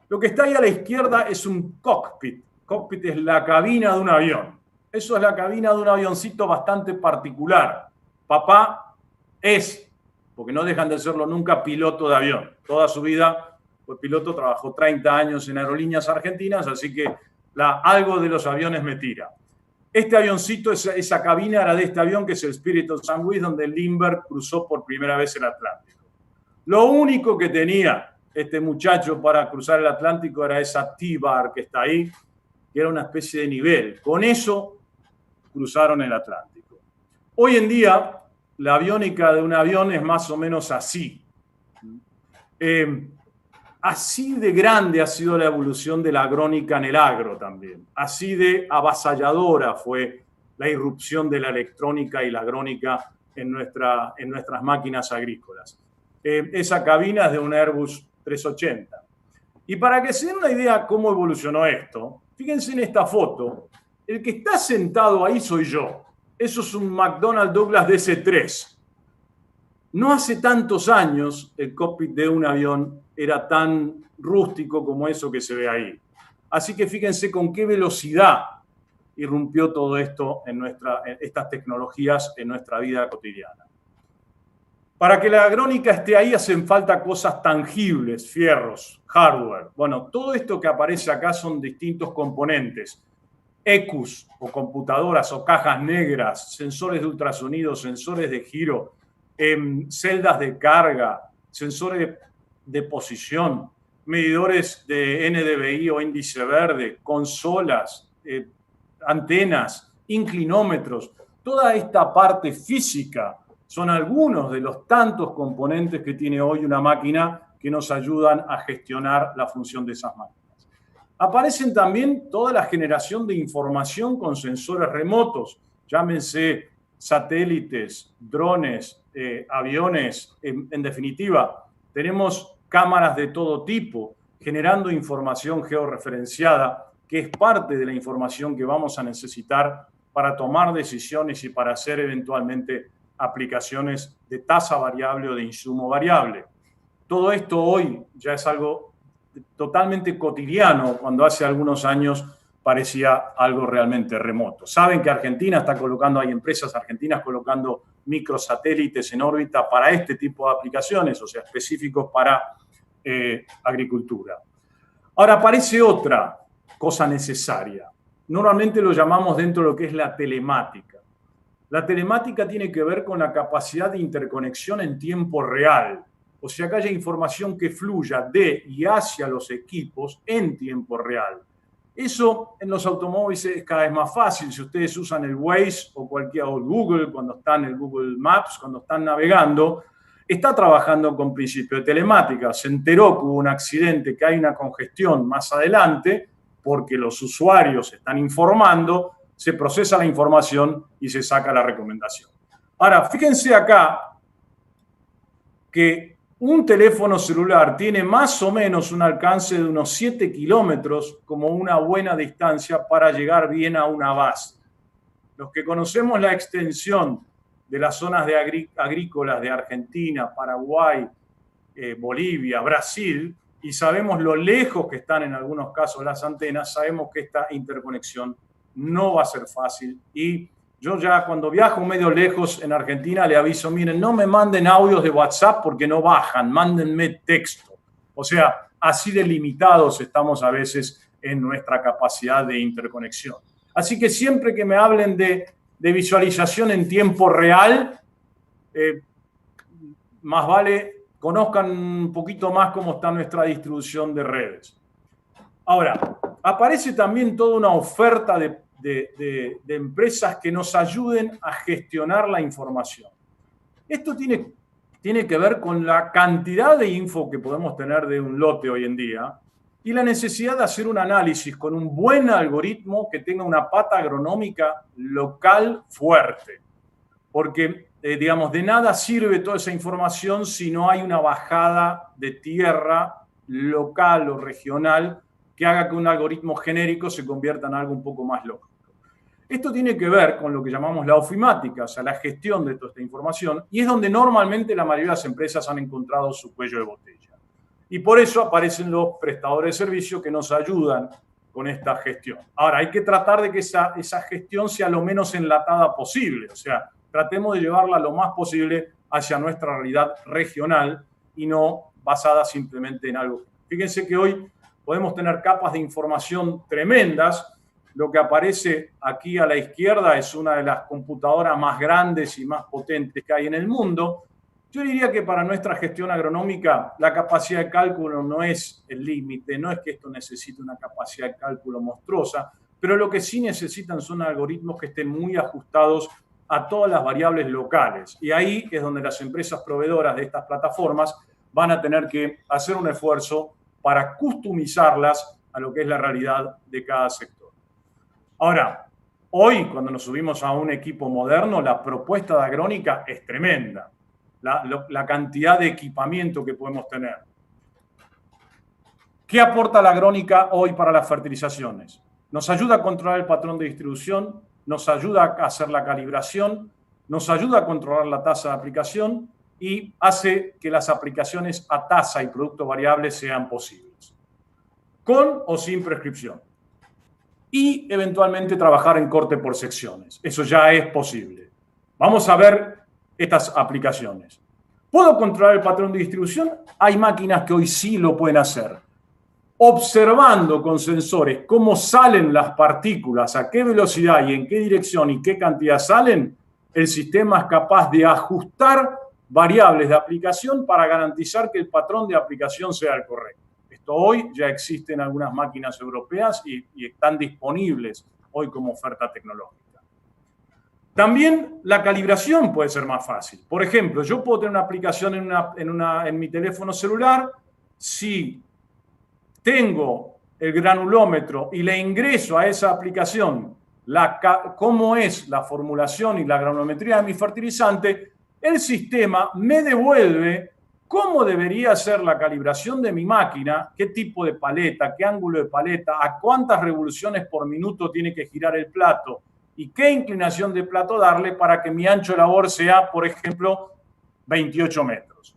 Lo que está ahí a la izquierda es un cockpit. Cockpit es la cabina de un avión. Eso es la cabina de un avioncito bastante particular. Papá es, porque no dejan de serlo nunca, piloto de avión. Toda su vida fue piloto, trabajó 30 años en aerolíneas argentinas, así que algo de los aviones me tira. Este avioncito, esa cabina era de este avión, que es el Spirit of St. Louis, donde Lindbergh cruzó por primera vez el Atlántico. Lo único que tenía este muchacho para cruzar el Atlántico era esa T-bar que está ahí, que era una especie de nivel. Con eso cruzaron el Atlántico. Hoy en día, la aviónica de un avión es más o menos así. Así de grande ha sido la evolución de la agrónica en el agro también. Así de avasalladora fue la irrupción de la electrónica y la agrónica en nuestras máquinas agrícolas. Esa cabina es de un Airbus 380. Y para que se den una idea cómo evolucionó esto, fíjense en esta foto. El que está sentado ahí soy yo. Eso es un McDonnell Douglas DC-3. No hace tantos años el cockpit de un avión era tan rústico como eso que se ve ahí. Así que fíjense con qué velocidad irrumpió todo esto en estas tecnologías en nuestra vida cotidiana. Para que la agrónica esté ahí hacen falta cosas tangibles, fierros, hardware. Bueno, todo esto que aparece acá son distintos componentes. ECUs o computadoras o cajas negras, sensores de ultrasonido, sensores de giro, celdas de carga, sensores de posición, medidores de NDVI o índice verde, consolas, antenas, inclinómetros. Toda esta parte física son algunos de los tantos componentes que tiene hoy una máquina que nos ayudan a gestionar la función de esas máquinas. Aparecen también toda la generación de información con sensores remotos, llámense satélites, drones, aviones, en definitiva, tenemos cámaras de todo tipo generando información georreferenciada que es parte de la información que vamos a necesitar para tomar decisiones y para hacer eventualmente aplicaciones de tasa variable o de insumo variable. Todo esto hoy ya es algo totalmente cotidiano, cuando hace algunos años parecía algo realmente remoto. Saben que Argentina está colocando, hay empresas argentinas colocando microsatélites en órbita para este tipo de aplicaciones, o sea, específicos para agricultura. Ahora aparece otra cosa necesaria. Normalmente lo llamamos dentro de lo que es la telemática. La telemática tiene que ver con la capacidad de interconexión en tiempo real. O sea, que haya información que fluya de y hacia los equipos en tiempo real. Eso en los automóviles es cada vez más fácil. Si ustedes usan el Waze o el Google, cuando están en el Google Maps, cuando están navegando, está trabajando con principio de telemática. Se enteró que hubo un accidente, que hay una congestión más adelante, porque los usuarios están informando, se procesa la información y se saca la recomendación. Ahora, fíjense acá que un teléfono celular tiene más o menos un alcance de unos 7 kilómetros como una buena distancia para llegar bien a una base. Los que conocemos la extensión de las zonas agrícolas de Argentina, Paraguay, Bolivia, Brasil, y sabemos lo lejos que están en algunos casos las antenas, sabemos que esta interconexión no va a ser fácil. Y yo ya cuando viajo medio lejos en Argentina le aviso, miren, no me manden audios de WhatsApp porque no bajan, mándenme texto. O sea, así de limitados estamos a veces en nuestra capacidad de interconexión. Así que siempre que me hablen de visualización en tiempo real, más vale conozcan un poquito más cómo está nuestra distribución de redes. Ahora, aparece también toda una oferta de empresas que nos ayuden a gestionar la información. Esto tiene que ver con la cantidad de info que podemos tener de un lote hoy en día y la necesidad de hacer un análisis con un buen algoritmo que tenga una pata agronómica local fuerte. Porque, digamos, de nada sirve toda esa información si no hay una bajada de tierra local o regional que haga que un algoritmo genérico se convierta en algo un poco más lógico. Esto tiene que ver con lo que llamamos la ofimática, o sea, la gestión de toda esta información, y es donde normalmente la mayoría de las empresas han encontrado su cuello de botella. Y por eso aparecen los prestadores de servicio que nos ayudan con esta gestión. Ahora, hay que tratar de que esa gestión sea lo menos enlatada posible, o sea, tratemos de llevarla lo más posible hacia nuestra realidad regional y no basada simplemente en algo. Fíjense que hoy podemos tener capas de información tremendas. Lo que aparece aquí a la izquierda es una de las computadoras más grandes y más potentes que hay en el mundo. Yo diría que para nuestra gestión agronómica la capacidad de cálculo no es el límite, no es que esto necesite una capacidad de cálculo monstruosa, pero lo que sí necesitan son algoritmos que estén muy ajustados a todas las variables locales. Y ahí es donde las empresas proveedoras de estas plataformas van a tener que hacer un esfuerzo para customizarlas a lo que es la realidad de cada sector. Ahora, hoy cuando nos subimos a un equipo moderno, la propuesta de agrónica es tremenda. La cantidad de equipamiento que podemos tener. ¿Qué aporta la agrónica hoy para las fertilizaciones? Nos ayuda a controlar el patrón de distribución, nos ayuda a hacer la calibración, nos ayuda a controlar la tasa de aplicación y hace que las aplicaciones a tasa y producto variable sean posibles, con o sin prescripción. Y eventualmente trabajar en corte por secciones. Eso ya es posible. Vamos a ver estas aplicaciones. ¿Puedo controlar el patrón de distribución? Hay máquinas que hoy sí lo pueden hacer. Observando con sensores cómo salen las partículas, a qué velocidad y en qué dirección y qué cantidad salen, el sistema es capaz de ajustar variables de aplicación para garantizar que el patrón de aplicación sea el correcto. Esto hoy ya existe en algunas máquinas europeas y están disponibles hoy como oferta tecnológica. También la calibración puede ser más fácil. Por ejemplo, yo puedo tener una aplicación en mi teléfono celular. Si tengo el granulómetro y le ingreso a esa aplicación cómo es la formulación y la granulometría de mi fertilizante, el sistema me devuelve cómo debería ser la calibración de mi máquina, qué tipo de paleta, qué ángulo de paleta, a cuántas revoluciones por minuto tiene que girar el plato y qué inclinación de plato darle para que mi ancho de labor sea, por ejemplo, 28 metros.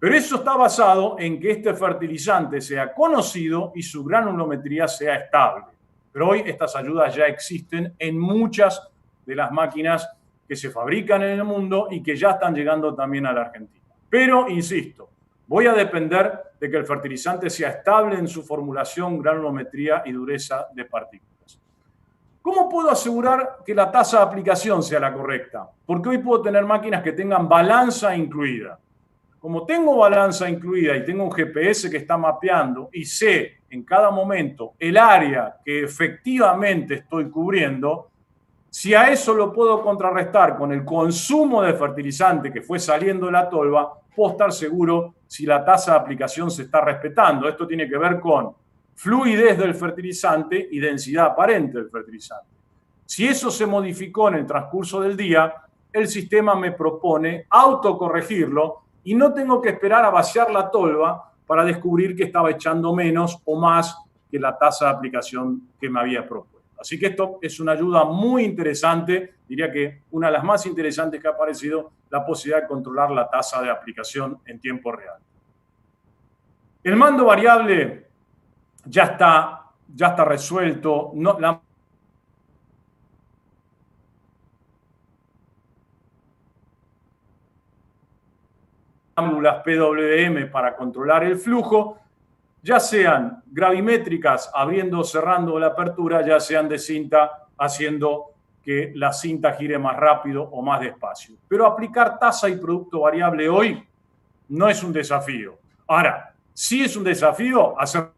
Pero eso está basado en que este fertilizante sea conocido y su granulometría sea estable. Pero hoy estas ayudas ya existen en muchas de las máquinas que se fabrican en el mundo y que ya están llegando también a la Argentina. Pero, insisto, voy a depender de que el fertilizante sea estable en su formulación, granulometría y dureza de partículas. ¿Cómo puedo asegurar que la tasa de aplicación sea la correcta? Porque hoy puedo tener máquinas que tengan balanza incluida. Como tengo balanza incluida y tengo un GPS que está mapeando y sé en cada momento el área que efectivamente estoy cubriendo, si a eso lo puedo contrarrestar con el consumo de fertilizante que fue saliendo de la tolva, puedo estar seguro si la tasa de aplicación se está respetando. Esto tiene que ver con fluidez del fertilizante y densidad aparente del fertilizante. Si eso se modificó en el transcurso del día, el sistema me propone autocorregirlo y no tengo que esperar a vaciar la tolva para descubrir que estaba echando menos o más que la tasa de aplicación que me había propuesto. Así que esto es una ayuda muy interesante, diría que una de las más interesantes que ha aparecido, la posibilidad de controlar la tasa de aplicación en tiempo real. El mando variable ya está resuelto. La válvulas PWM para controlar el flujo, ya sean gravimétricas abriendo o cerrando la apertura, ya sean de cinta haciendo que la cinta gire más rápido o más despacio. Pero aplicar tasa y producto variable hoy no es un desafío. Ahora, sí es un desafío hacer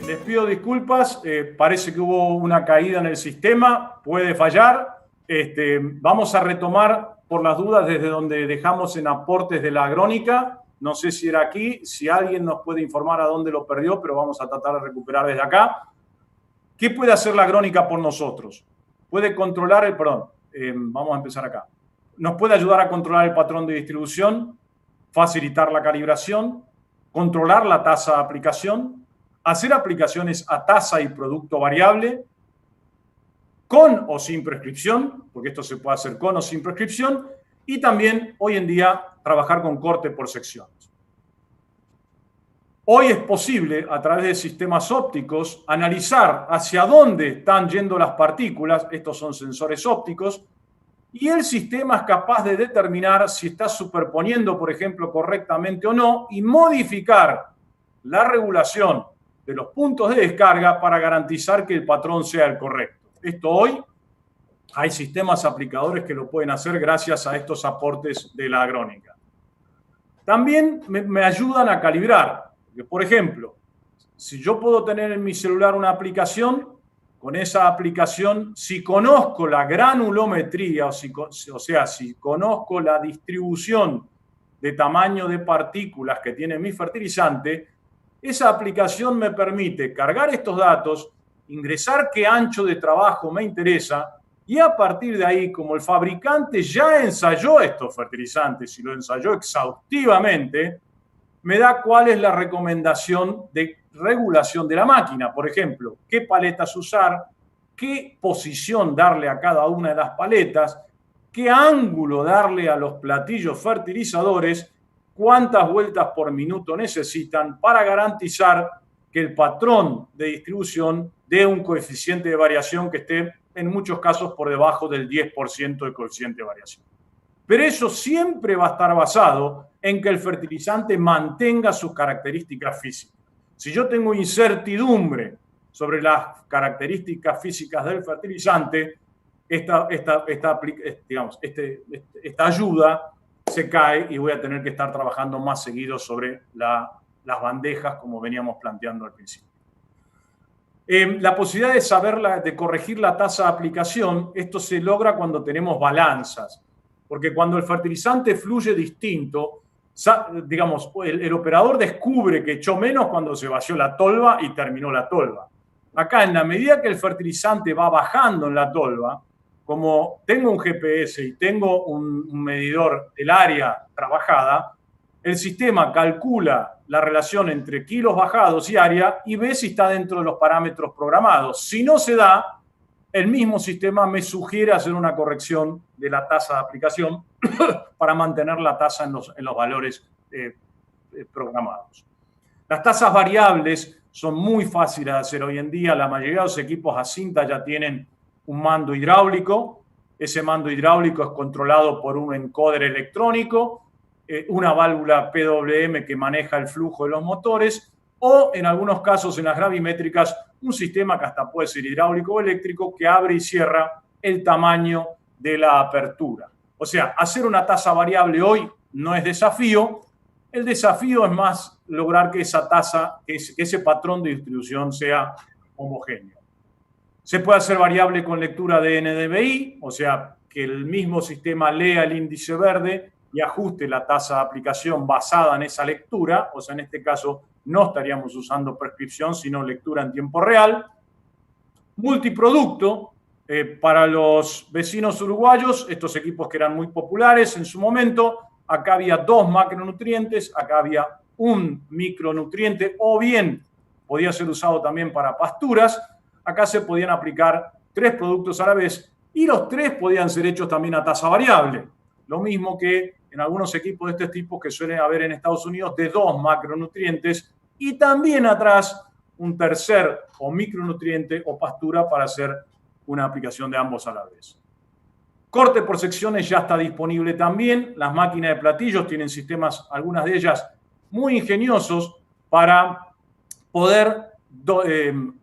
Les pido disculpas, parece que hubo una caída en el sistema, puede fallar. Vamos a retomar por las dudas desde donde dejamos en aportes de la agrónica. No sé si era aquí, si alguien nos puede informar a dónde lo perdió, pero vamos a tratar de recuperar desde acá. ¿Qué puede hacer la agrónica por nosotros? Puede controlar el, vamos a empezar acá. Nos puede ayudar a controlar el patrón de distribución, facilitar la calibración, controlar la tasa de aplicación, hacer aplicaciones a tasa y producto variable, con o sin prescripción, porque esto se puede hacer con o sin prescripción, y también hoy en día trabajar con corte por secciones. Hoy es posible, a través de sistemas ópticos, analizar hacia dónde están yendo las partículas, estos son sensores ópticos, y el sistema es capaz de determinar si está superponiendo, por ejemplo, correctamente o no, y modificar la regulación de los puntos de descarga para garantizar que el patrón sea el correcto. Esto hoy hay sistemas aplicadores que lo pueden hacer gracias a estos aportes de la agrónica. También me ayudan a calibrar. Por ejemplo, si yo puedo tener en mi celular una aplicación, con esa aplicación, si conozco la granulometría, o sea, si conozco la distribución de tamaño de partículas que tiene mi fertilizante, esa aplicación me permite cargar estos datos, ingresar qué ancho de trabajo me interesa, y a partir de ahí, como el fabricante ya ensayó estos fertilizantes y lo ensayó exhaustivamente, me da cuál es la recomendación de regulación de la máquina. Por ejemplo, qué paletas usar, qué posición darle a cada una de las paletas, qué ángulo darle a los platillos fertilizadores, cuántas vueltas por minuto necesitan para garantizar que el patrón de distribución dé un coeficiente de variación que esté en muchos casos por debajo del 10% de coeficiente de variación. Pero eso siempre va a estar basado en que el fertilizante mantenga sus características físicas. Si yo tengo incertidumbre sobre las características físicas del fertilizante, esta ayuda se cae y voy a tener que estar trabajando más seguido sobre las bandejas, como veníamos planteando al principio. La posibilidad de corregir la tasa de aplicación, esto se logra cuando tenemos balanzas, porque cuando el fertilizante fluye distinto, digamos, el operador descubre que echó menos cuando se vació la tolva y terminó la tolva. Acá, en la medida que el fertilizante va bajando en la tolva, como tengo un GPS y tengo un medidor del área trabajada, el sistema calcula la relación entre kilos bajados y área y ve si está dentro de los parámetros programados. Si no se da, el mismo sistema me sugiere hacer una corrección de la tasa de aplicación para mantener la tasa en los valores programados. Las tasas variables son muy fáciles de hacer hoy en día. La mayoría de los equipos a cinta ya tienen un mando hidráulico. Ese mando hidráulico es controlado por un encoder electrónico, una válvula PWM que maneja el flujo de los motores, o en algunos casos en las gravimétricas un sistema que hasta puede ser hidráulico o eléctrico que abre y cierra el tamaño de la apertura. O sea, hacer una tasa variable hoy no es desafío. El desafío es más lograr que esa tasa, que ese patrón de distribución sea homogéneo. Se puede hacer variable con lectura de NDVI, o sea, que el mismo sistema lea el índice verde y ajuste la tasa de aplicación basada en esa lectura. O sea, en este caso no estaríamos usando prescripción, sino lectura en tiempo real. Multiproducto, para los vecinos uruguayos, estos equipos que eran muy populares en su momento, acá había 2 macronutrientes, acá había un micronutriente, o bien podía ser usado también para pasturas. Acá se podían aplicar 3 productos a la vez y los 3 podían ser hechos también a tasa variable. Lo mismo que en algunos equipos de este tipo que suelen haber en Estados Unidos de 2 macronutrientes y también atrás un tercer o micronutriente o pastura para hacer una aplicación de ambos a la vez. Corte por secciones ya está disponible también. Las máquinas de platillos tienen sistemas, algunas de ellas muy ingeniosos, para poder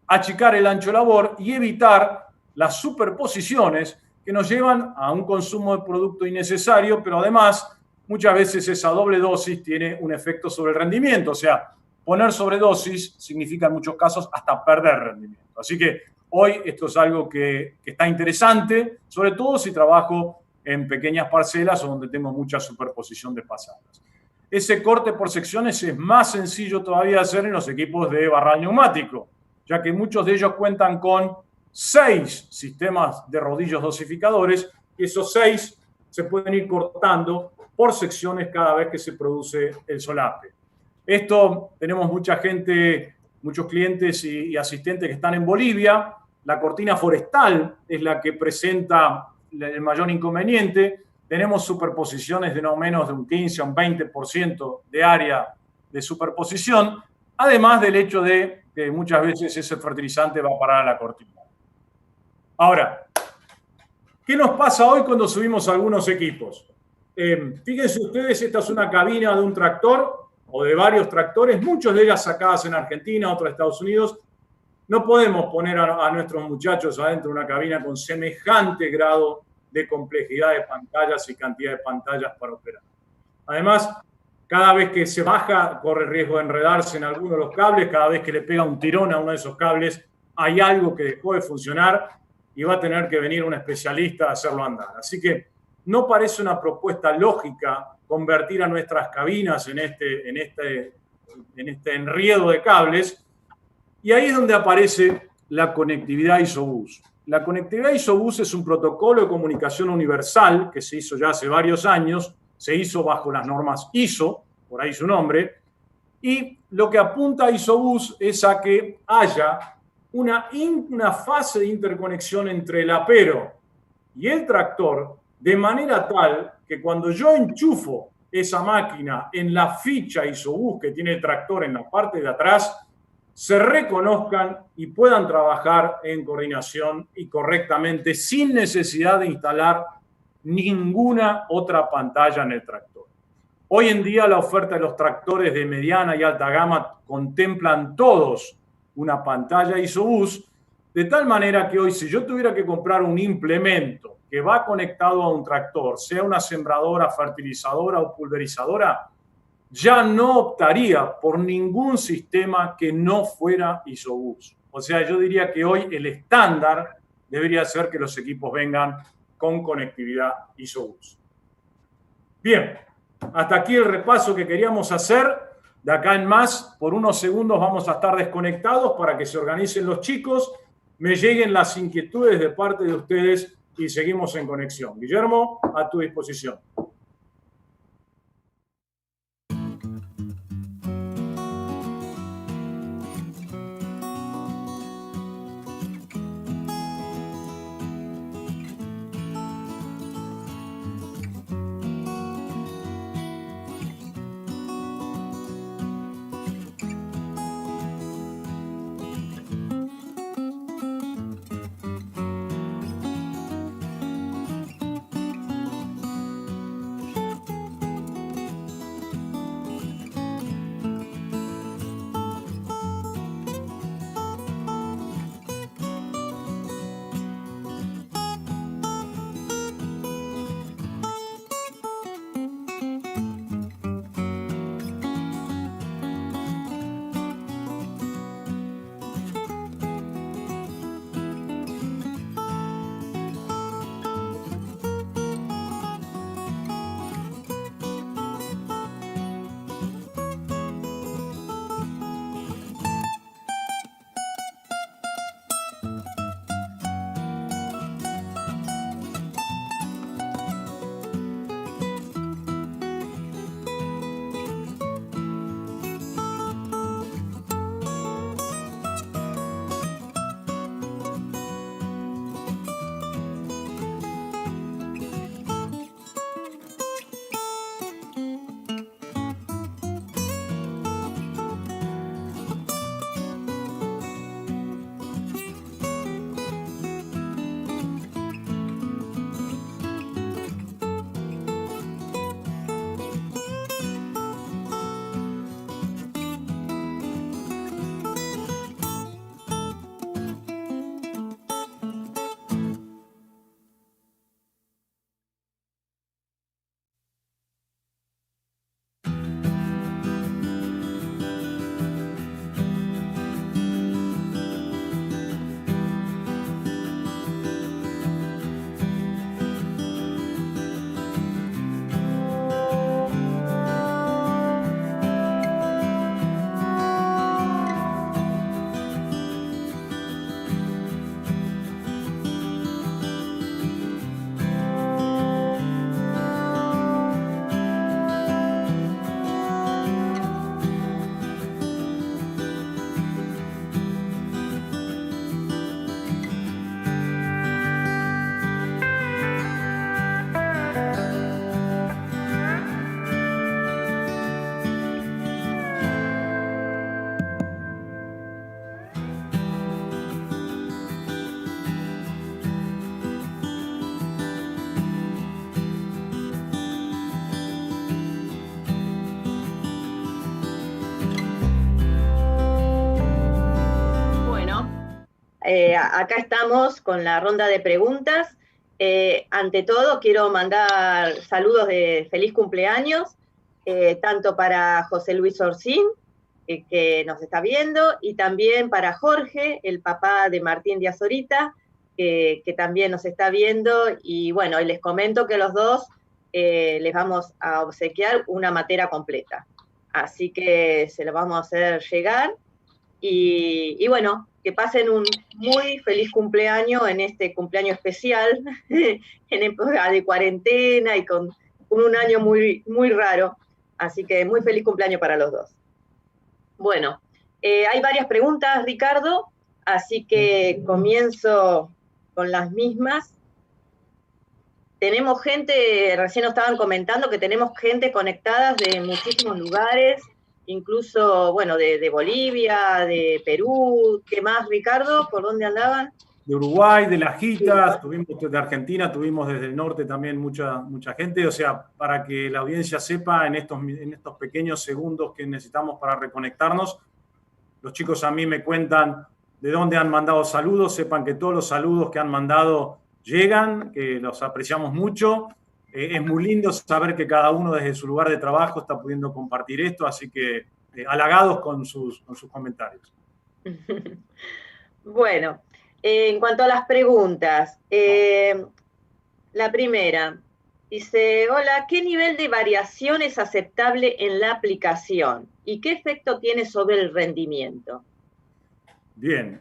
achicar el ancho de labor y evitar las superposiciones que nos llevan a un consumo de producto innecesario, pero además muchas veces esa doble dosis tiene un efecto sobre el rendimiento. O sea, poner sobredosis significa en muchos casos hasta perder rendimiento. Así que hoy esto es algo que está interesante, sobre todo si trabajo en pequeñas parcelas o donde tengo mucha superposición de pasadas. Ese corte por secciones es más sencillo todavía de hacer en los equipos de barral neumático, ya que muchos de ellos cuentan con 6 sistemas de rodillos dosificadores, y esos 6 se pueden ir cortando por secciones cada vez que se produce el solape. Esto tenemos mucha gente, muchos clientes y asistentes que están en Bolivia. La cortina forestal es la que presenta el mayor inconveniente. Tenemos superposiciones de no menos de un 15 a un 20% de área de superposición, además del hecho de que muchas veces ese fertilizante va a parar a la cortina. Ahora, ¿qué nos pasa hoy cuando subimos algunos equipos? Fíjense ustedes, esta es una cabina de un tractor o de varios tractores, muchos de ellas sacadas en Argentina, otros en Estados Unidos. No podemos poner a nuestros muchachos adentro de una cabina con semejante grado de complejidad de pantallas y cantidad de pantallas para operar. Además, cada vez que se baja, corre riesgo de enredarse en alguno de los cables. Cada vez que le pega un tirón a uno de esos cables, hay algo que dejó de funcionar y va a tener que venir un especialista a hacerlo andar. Así que no parece una propuesta lógica convertir a nuestras cabinas en este enriedo de cables. Y ahí es donde aparece la conectividad ISO-BUS. La conectividad ISO-BUS es un protocolo de comunicación universal que se hizo ya hace varios años, se hizo bajo las normas ISO, por ahí su nombre, y lo que apunta a ISO-BUS es a que haya una fase de interconexión entre el apero y el tractor, de manera tal que cuando yo enchufo esa máquina en la ficha ISO-BUS que tiene el tractor en la parte de atrás, se reconozcan y puedan trabajar en coordinación y correctamente sin necesidad de instalar ninguna otra pantalla en el tractor. Hoy en día la oferta de los tractores de mediana y alta gama contemplan todos una pantalla ISO-BUS, de tal manera que hoy si yo tuviera que comprar un implemento que va conectado a un tractor, sea una sembradora, fertilizadora o pulverizadora, ya no optaría por ningún sistema que no fuera ISO-BUS. O sea, yo diría que hoy el estándar debería ser que los equipos vengan con conectividad ISO-BUS. Bien, hasta aquí el repaso que queríamos hacer. De acá en más, por unos segundos vamos a estar desconectados para que se organicen los chicos, me lleguen las inquietudes de parte de ustedes y seguimos en conexión. Guillermo, a tu disposición. Acá estamos con la ronda de preguntas. Ante todo, quiero mandar saludos de feliz cumpleaños, tanto para José Luis Orsín, que nos está viendo, y también para Jorge, el papá de Martín Díaz Orita, que también nos está viendo. Y bueno, y les comento que los dos les vamos a obsequiar una matera completa. Así que se lo vamos a hacer llegar. Y bueno, que pasen un muy feliz cumpleaños en este cumpleaños especial, en época de cuarentena y con un año muy, muy raro. Así que muy feliz cumpleaños para los dos. Bueno, hay varias preguntas, Ricardo, así que comienzo con las mismas. Tenemos gente, recién nos estaban comentando que tenemos gente conectada de muchísimos lugares, incluso, bueno, de Bolivia, de Perú. ¿Qué más, Ricardo? ¿Por dónde andaban? De Uruguay, de Las Jitas, tuvimos de Argentina, tuvimos desde el norte también mucha gente. O sea, para que la audiencia sepa, en estos pequeños segundos que necesitamos para reconectarnos, los chicos a mí me cuentan de dónde han mandado saludos. Sepan que todos los saludos que han mandado llegan, que los apreciamos mucho. Es muy lindo saber que cada uno desde su lugar de trabajo está pudiendo compartir esto, así que halagados con sus comentarios. Bueno, en cuanto a las preguntas, la primera dice: hola, ¿qué nivel de variación es aceptable en la aplicación y qué efecto tiene sobre el rendimiento? Bien,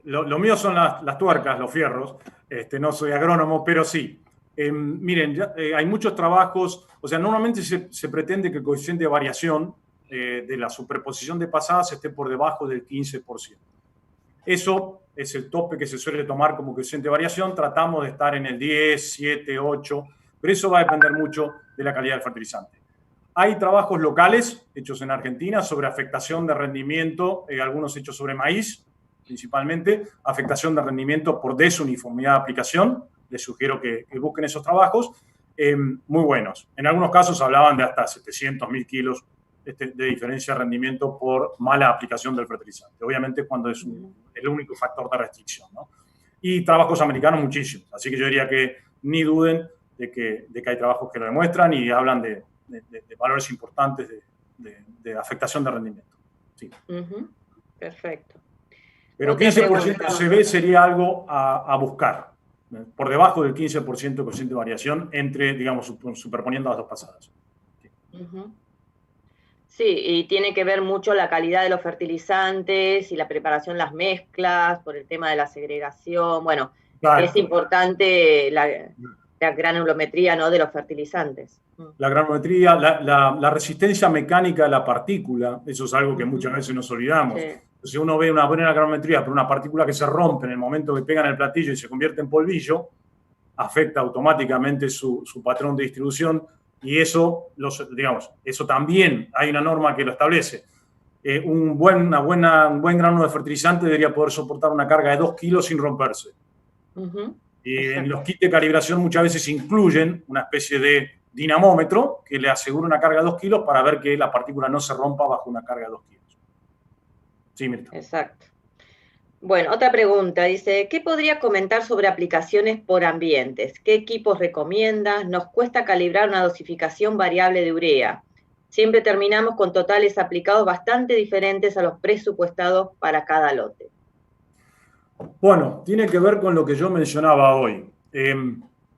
lo mío son las tuercas, los fierros. No soy agrónomo, pero sí. Miren, hay muchos trabajos, o sea, normalmente se pretende que el coeficiente de variación de la superposición de pasadas esté por debajo del 15%. Eso es el tope que se suele tomar como coeficiente de variación. Tratamos de estar en el 10, 7, 8, pero eso va a depender mucho de la calidad del fertilizante. Hay trabajos locales hechos en Argentina sobre afectación de rendimiento, algunos hechos sobre maíz, principalmente, afectación de rendimiento por desuniformidad de aplicación. Les sugiero que busquen esos trabajos, muy buenos. En algunos casos hablaban de hasta 700.000 kilos de diferencia de rendimiento por mala aplicación del fertilizante. Obviamente cuando es el único factor de restricción, ¿no? Y trabajos americanos muchísimos. Así que yo diría que ni duden de que hay trabajos que lo demuestran y hablan de valores importantes de afectación de rendimiento. Sí. Perfecto. Pero 15% se ve sería algo a buscar. Por debajo del 15% de coeficiente de variación entre, digamos, superponiendo las dos pasadas. Sí, y tiene que ver mucho la calidad de los fertilizantes y la preparación, las mezclas, por el tema de la segregación. Bueno, claro, es importante la granulometría, ¿no?, de los fertilizantes. La granulometría, la resistencia mecánica de la partícula, eso es algo que muchas veces nos olvidamos. Sí. Si uno ve una buena granulometría, pero una partícula que se rompe en el momento que pega en el platillo y se convierte en polvillo, afecta automáticamente su patrón de distribución. Y eso, eso también hay una norma que lo establece. Un buen grano de fertilizante debería poder soportar una carga de 2 kilos sin romperse. Y en los kits de calibración muchas veces incluyen una especie de dinamómetro que le asegura una carga de 2 kilos para ver que la partícula no se rompa bajo una carga de 2 kilos. Sí, Mirta. Exacto. Bueno, otra pregunta, dice: ¿qué podría comentar sobre aplicaciones por ambientes? ¿Qué equipos recomiendas? Nos cuesta calibrar una dosificación variable de urea. Siempre terminamos con totales aplicados bastante diferentes a los presupuestados para cada lote. Bueno, tiene que ver con lo que yo mencionaba hoy.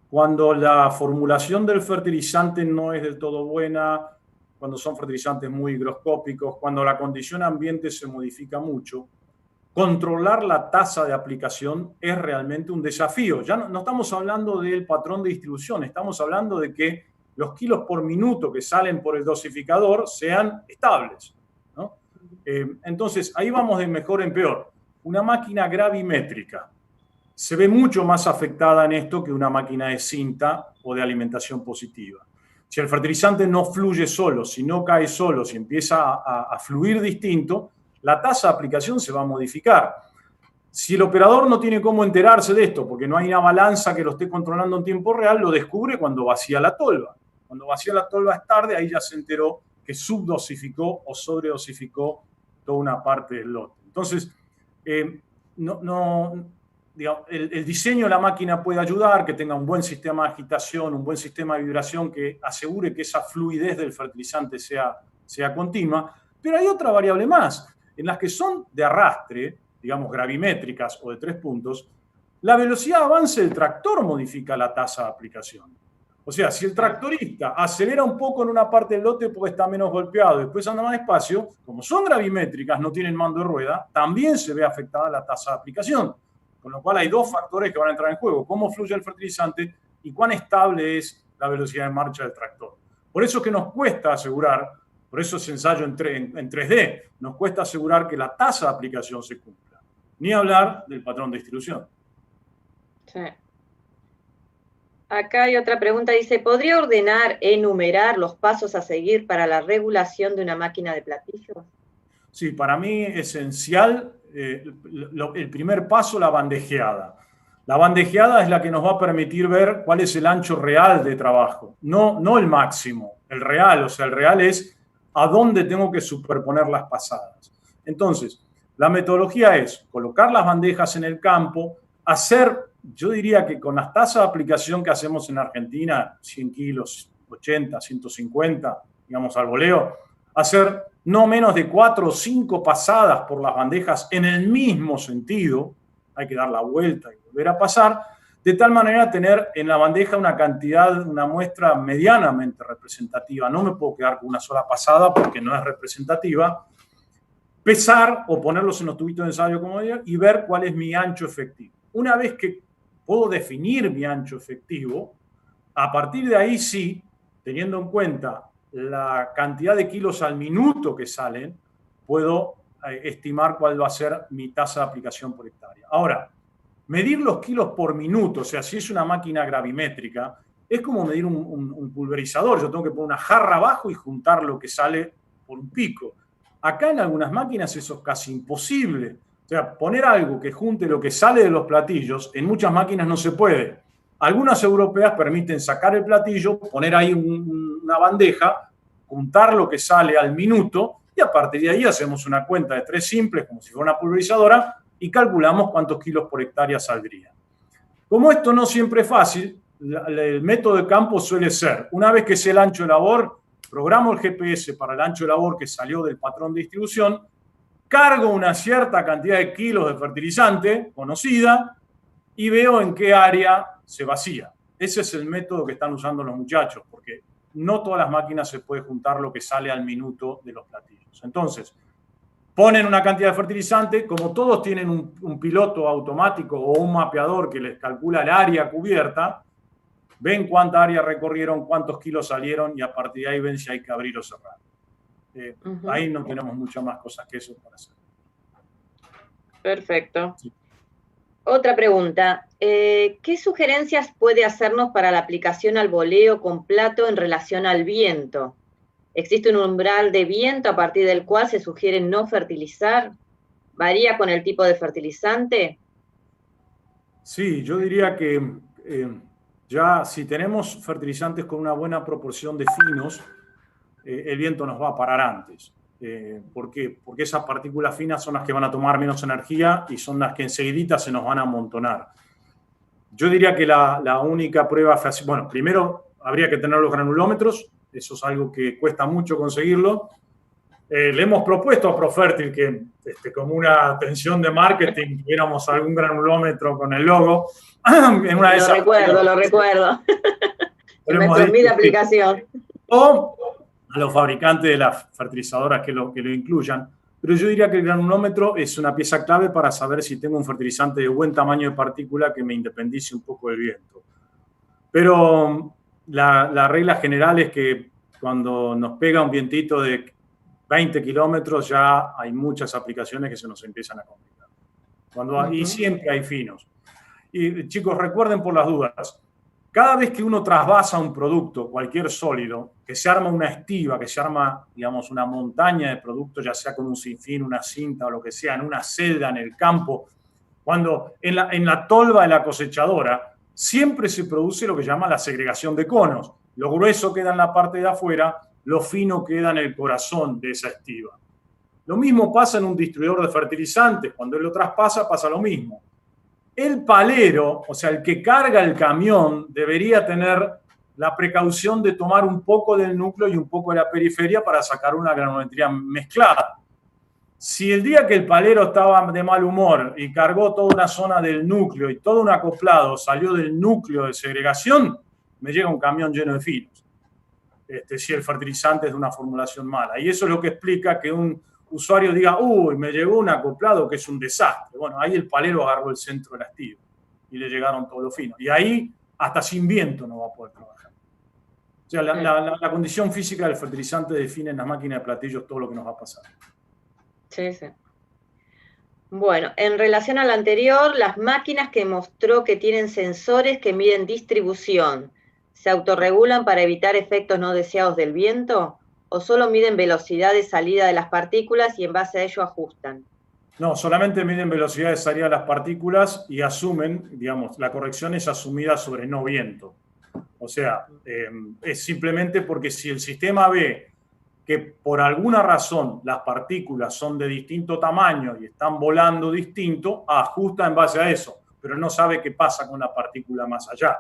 Cuando la formulación del fertilizante no es del todo buena, cuando son fertilizantes muy higroscópicos, cuando la condición ambiente se modifica mucho, controlar la tasa de aplicación es realmente un desafío. Ya no estamos hablando del patrón de distribución, estamos hablando de que los kilos por minuto que salen por el dosificador sean estables, ¿no? Entonces, ahí vamos de mejor en peor. Una máquina gravimétrica se ve mucho más afectada en esto que una máquina de cinta o de alimentación positiva. Si el fertilizante no fluye solo, si no cae solo, si empieza a fluir distinto, la tasa de aplicación se va a modificar. Si el operador no tiene cómo enterarse de esto, porque no hay una balanza que lo esté controlando en tiempo real, lo descubre cuando vacía la tolva. Cuando vacía la tolva es tarde, ahí ya se enteró que subdosificó o sobredosificó toda una parte del lote. Entonces, digamos, el diseño de la máquina puede ayudar, que tenga un buen sistema de agitación, un buen sistema de vibración que asegure que esa fluidez del fertilizante sea continua, pero hay otra variable más, en las que son de arrastre, digamos gravimétricas o de 3 puntos, la velocidad de avance del tractor modifica la tasa de aplicación. O sea, si el tractorista acelera un poco en una parte del lote porque está menos golpeado y después anda más despacio, como son gravimétricas, no tienen mando de rueda, también se ve afectada la tasa de aplicación. Con lo cual hay dos factores que van a entrar en juego: cómo fluye el fertilizante y cuán estable es la velocidad de marcha del tractor. Por eso es que nos cuesta asegurar, por eso ese ensayo en 3D, nos cuesta asegurar que la tasa de aplicación se cumpla. Ni hablar del patrón de distribución. Sí. Acá hay otra pregunta, dice, ¿podría ordenar, enumerar los pasos a seguir para la regulación de una máquina de platillos? Sí, para mí esencial, el primer paso, la bandejeada. La bandejeada es la que nos va a permitir ver cuál es el ancho real de trabajo, no el máximo, el real. O sea, el real es a dónde tengo que superponer las pasadas. Entonces, la metodología es colocar las bandejas en el campo, hacer, yo diría que con las tasas de aplicación que hacemos en Argentina, 100 kilos, 80, 150, digamos al voleo, hacer no menos de 4 o 5 pasadas por las bandejas en el mismo sentido, hay que dar la vuelta y volver a pasar, de tal manera tener en la bandeja una cantidad, una muestra medianamente representativa. No me puedo quedar con una sola pasada porque no es representativa. Pesar o ponerlos en los tubitos de ensayo, como digo, y ver cuál es mi ancho efectivo. Una vez que puedo definir mi ancho efectivo, a partir de ahí sí, teniendo en cuenta la cantidad de kilos al minuto que salen, puedo estimar cuál va a ser mi tasa de aplicación por hectárea. Ahora, medir los kilos por minuto, o sea, si es una máquina gravimétrica, es como medir un pulverizador. Yo tengo que poner una jarra abajo y juntar lo que sale por un pico. Acá en algunas máquinas eso es casi imposible. O sea, poner algo que junte lo que sale de los platillos, en muchas máquinas no se puede. Algunas europeas permiten sacar el platillo, poner ahí una bandeja, juntar lo que sale al minuto y a partir de ahí hacemos una cuenta de 3 simples, como si fuera una pulverizadora, y calculamos cuántos kilos por hectárea saldría. Como esto no siempre es fácil, el método de campo suele ser, una vez que sé el ancho de labor, programo el GPS para el ancho de labor que salió del patrón de distribución, cargo una cierta cantidad de kilos de fertilizante conocida y veo en qué área se vacía. Ese es el método que están usando los muchachos, porque no todas las máquinas se puede juntar lo que sale al minuto de los platillos. Entonces, ponen una cantidad de fertilizante, como todos tienen un piloto automático o un mapeador que les calcula el área cubierta, ven cuánta área recorrieron, cuántos kilos salieron y a partir de ahí ven si hay que abrir o cerrar. Ahí no tenemos muchas más cosas que eso para hacer. Perfecto. Sí. Otra pregunta. ¿Qué sugerencias puede hacernos para la aplicación al boleo con plato en relación al viento? ¿Existe un umbral de viento a partir del cual se sugiere no fertilizar? ¿Varía con el tipo de fertilizante? Sí, yo diría que ya si tenemos fertilizantes con una buena proporción de finos, el viento nos va a parar antes. ¿Por qué? Porque esas partículas finas son las que van a tomar menos energía y son las que enseguidita se nos van a amontonar. Yo diría que la única prueba, bueno, primero habría que tener los granulómetros, eso es algo que cuesta mucho conseguirlo. Le hemos propuesto a Profértil que como una atención de marketing tuviéramos algún granulómetro con el logo. En una de esas, lo recuerdo. En nuestra vida aplicación. O a los fabricantes de las fertilizadoras que lo incluyan. Pero yo diría que el granulómetro es una pieza clave para saber si tengo un fertilizante de buen tamaño de partícula que me independice un poco del viento. Pero la regla general es que cuando nos pega un vientito de 20 kilómetros ya hay muchas aplicaciones que se nos empiezan a complicar. Y siempre hay finos. Y chicos, recuerden por las dudas, cada vez que uno trasvasa un producto, cualquier sólido, que se arma una estiba, que se arma, digamos, una montaña de productos, ya sea con un sinfín, una cinta o lo que sea, en una celda, en el campo, cuando en la tolva de la cosechadora, siempre se produce lo que llama la segregación de conos. Lo grueso queda en la parte de afuera, lo fino queda en el corazón de esa estiba. Lo mismo pasa en un distribuidor de fertilizantes. Cuando él lo traspasa, pasa lo mismo. El palero, o sea, el que carga el camión, debería tener la precaución de tomar un poco del núcleo y un poco de la periferia para sacar una granometría mezclada. Si el día que el palero estaba de mal humor y cargó toda una zona del núcleo y todo un acoplado salió del núcleo de segregación, me llega un camión lleno de filos. Si el fertilizante es de una formulación mala. Y eso es lo que explica que un usuario diga, uy, me llegó un acoplado que es un desastre. Bueno, ahí el palero agarró el centro del hastío y le llegaron todos los finos. Y ahí, hasta sin viento no va a poder trabajar. O sea, la condición física del fertilizante define en las máquinas de platillos todo lo que nos va a pasar. Sí, sí. Bueno, en relación a lo anterior, las máquinas que mostró que tienen sensores que miden distribución, ¿se autorregulan para evitar efectos no deseados del viento? ¿O solo miden velocidad de salida de las partículas y en base a ello ajustan? No, solamente miden velocidad de salida de las partículas y asumen, digamos, la corrección es asumida sobre no viento. O sea, es simplemente porque si el sistema ve que por alguna razón las partículas son de distinto tamaño y están volando distinto, ajusta en base a eso, pero no sabe qué pasa con la partícula más allá.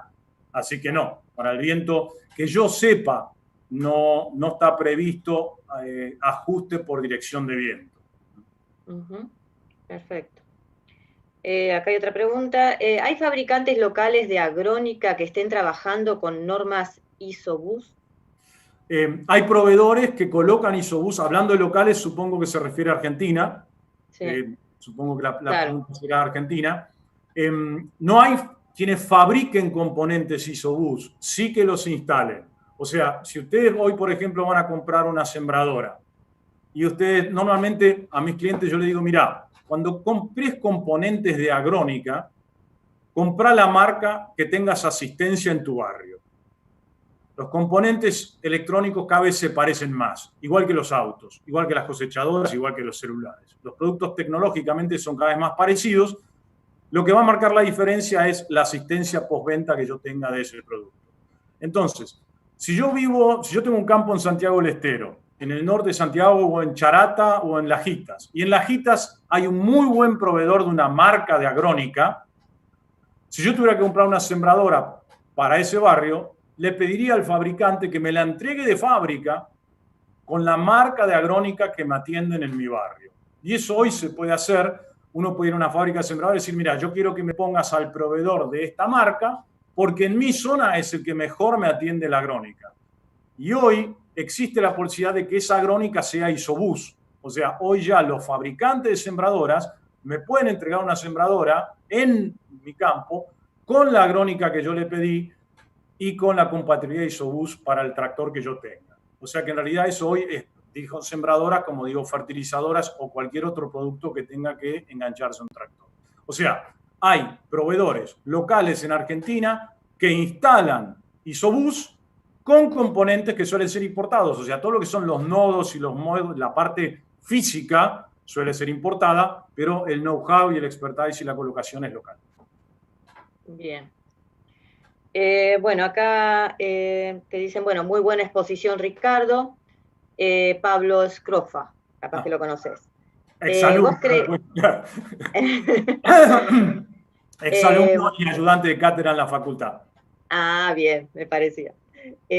Así que no, para el viento, que yo sepa, no está previsto ajuste por dirección de viento. Perfecto. Acá hay otra pregunta. ¿Hay fabricantes locales de agrónica que estén trabajando con normas ISO-BUS? Hay proveedores que colocan ISO-BUS. Hablando de locales, supongo que se refiere a Argentina. Sí. Supongo que la pregunta será Argentina. No hay quienes fabriquen componentes ISO-BUS, sí que los instalen. O sea, si ustedes hoy, por ejemplo, van a comprar una sembradora y ustedes, normalmente a mis clientes yo les digo, mira, cuando compres componentes de agrónica, compra la marca que tengas asistencia en tu barrio. Los componentes electrónicos cada vez se parecen más, igual que los autos, igual que las cosechadoras, igual que los celulares. Los productos tecnológicamente son cada vez más parecidos. Lo que va a marcar la diferencia es la asistencia postventa que yo tenga de ese producto. Entonces, si yo tengo un campo en Santiago del Estero, en el norte de Santiago o en Charata o en Lajitas, y en Lajitas hay un muy buen proveedor de una marca de agrónica, si yo tuviera que comprar una sembradora para ese barrio, le pediría al fabricante que me la entregue de fábrica con la marca de agrónica que me atienden en mi barrio. Y eso hoy se puede hacer. Uno puede ir a una fábrica de sembradores y decir, mira, yo quiero que me pongas al proveedor de esta marca porque en mi zona es el que mejor me atiende la agrónica. Y hoy existe la posibilidad de que esa agrónica sea ISO-BUS. O sea, hoy ya los fabricantes de sembradoras me pueden entregar una sembradora en mi campo con la agrónica que yo le pedí y con la compatibilidad ISO-BUS para el tractor que yo tenga. O sea que en realidad eso hoy es, digo sembradoras, como digo, fertilizadoras o cualquier otro producto que tenga que engancharse a un tractor. O sea, hay proveedores locales en Argentina que instalan ISO-BUS con componentes que suelen ser importados. O sea, todo lo que son los nodos y los modos, la parte física suele ser importada, pero el know-how y el expertise y la colocación es local. Bien. Bueno, acá te dicen, bueno, muy buena exposición, Ricardo. Pablo Scrofa, capaz que lo conoces. Exalumno. Exalumno y ayudante de cátedra en la facultad. Ah, bien, me parecía.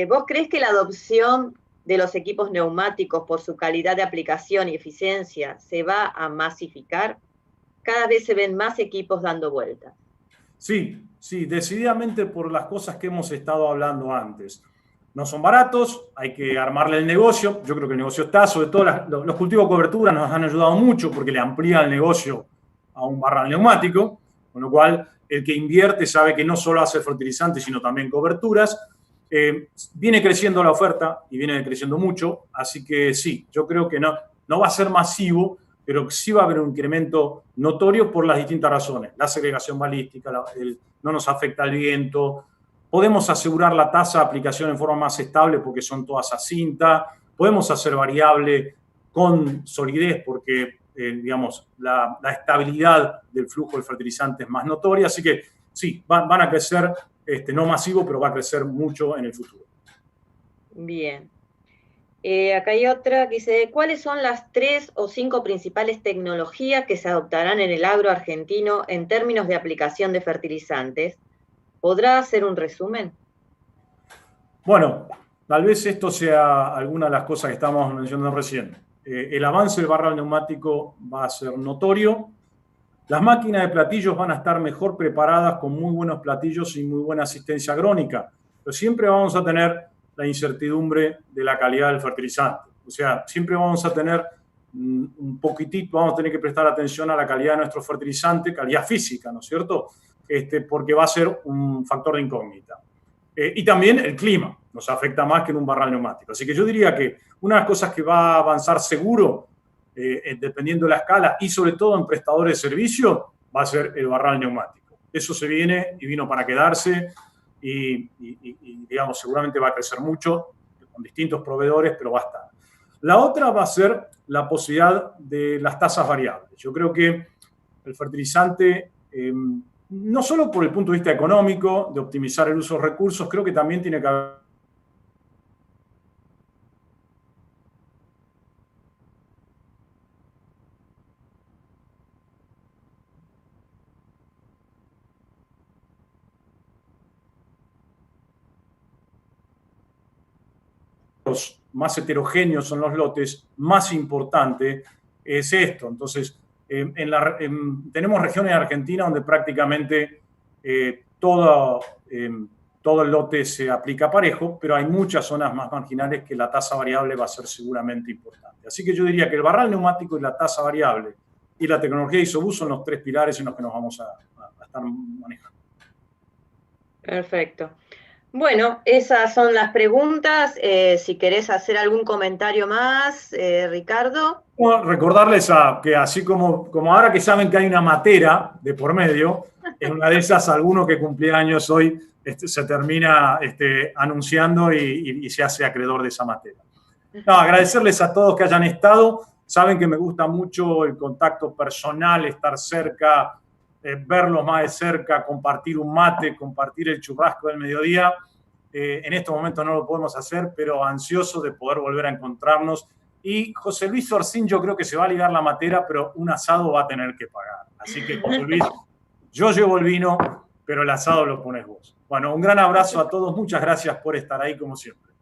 ¿Vos crees que la adopción de los equipos neumáticos por su calidad de aplicación y eficiencia se va a masificar? Cada vez se ven más equipos dando vueltas. Sí, decididamente por las cosas que hemos estado hablando antes. No son baratos, hay que armarle el negocio. Yo creo que el negocio está, sobre todo los cultivos de cobertura nos han ayudado mucho porque le amplía el negocio a un barral neumático, con lo cual el que invierte sabe que no solo hace fertilizantes, sino también coberturas. Viene creciendo la oferta y viene creciendo mucho, así que sí, yo creo que no va a ser masivo, pero sí va a haber un incremento notorio por las distintas razones. La segregación balística, no nos afecta el viento, podemos asegurar la tasa de aplicación en forma más estable porque son todas a cinta, podemos hacer variable con solidez porque, digamos, la estabilidad del flujo del fertilizante es más notoria, así que sí, van a crecer, no masivo, pero va a crecer mucho en el futuro. Bien. Acá hay otra que dice, ¿cuáles son las 3 o 5 principales tecnologías que se adoptarán en el agro argentino en términos de aplicación de fertilizantes? ¿Podrá hacer un resumen? Bueno, tal vez esto sea alguna de las cosas que estábamos mencionando recién. El avance del barral neumático va a ser notorio. Las máquinas de platillos van a estar mejor preparadas con muy buenos platillos y muy buena asistencia agrónica, pero siempre vamos a tener la incertidumbre de la calidad del fertilizante. O sea, siempre vamos a tener un poquitito, vamos a tener que prestar atención a la calidad de nuestro fertilizante, calidad física, ¿no es cierto? Porque va a ser un factor de incógnita. Y también el clima nos afecta más que en un barral neumático. Así que yo diría que una de las cosas que va a avanzar seguro, dependiendo de la escala y sobre todo en prestadores de servicio, va a ser el barral neumático. Eso se viene y vino para quedarse y digamos, seguramente va a crecer mucho con distintos proveedores, pero va a estar. La otra va a ser la posibilidad de las tasas variables. Yo creo que el fertilizante no solo por el punto de vista económico, de optimizar el uso de recursos, creo que también tiene que haber más heterogéneos son los lotes, más importante es esto. Entonces, tenemos regiones de Argentina donde prácticamente todo el lote se aplica parejo, pero hay muchas zonas más marginales que la tasa variable va a ser seguramente importante. Así que yo diría que el barral neumático y la tasa variable y la tecnología ISOBUS son los 3 pilares en los que nos vamos a estar manejando. Perfecto. Bueno, esas son las preguntas. Si querés hacer algún comentario más, Ricardo. Bueno, recordarles que así como ahora que saben que hay una matera de por medio, en una de esas alguno que cumplía años hoy se termina anunciando y se hace acreedor de esa matera. No, agradecerles a todos que hayan estado. Saben que me gusta mucho el contacto personal, estar cerca, verlos más de cerca, compartir un mate, compartir el churrasco del mediodía. En estos momentos no lo podemos hacer, pero ansioso de poder volver a encontrarnos. Y José Luis Orcín, yo creo que se va a ligar la matera, pero un asado va a tener que pagar. Así que, José Luis, yo llevo el vino, pero el asado lo pones vos. Bueno, un gran abrazo a todos. Muchas gracias por estar ahí, como siempre.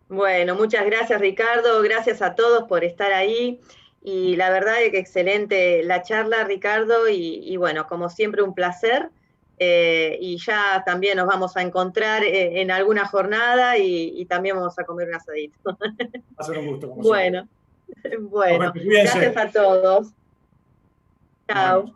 Bueno, muchas gracias, Ricardo. Gracias a todos por estar ahí. Y la verdad es que excelente la charla, Ricardo. Y bueno, como siempre, un placer. Y ya también nos vamos a encontrar en alguna jornada y también vamos a comer un asadito. Va a ser un gusto, como bueno, siempre. bueno, gracias a todos. Chao.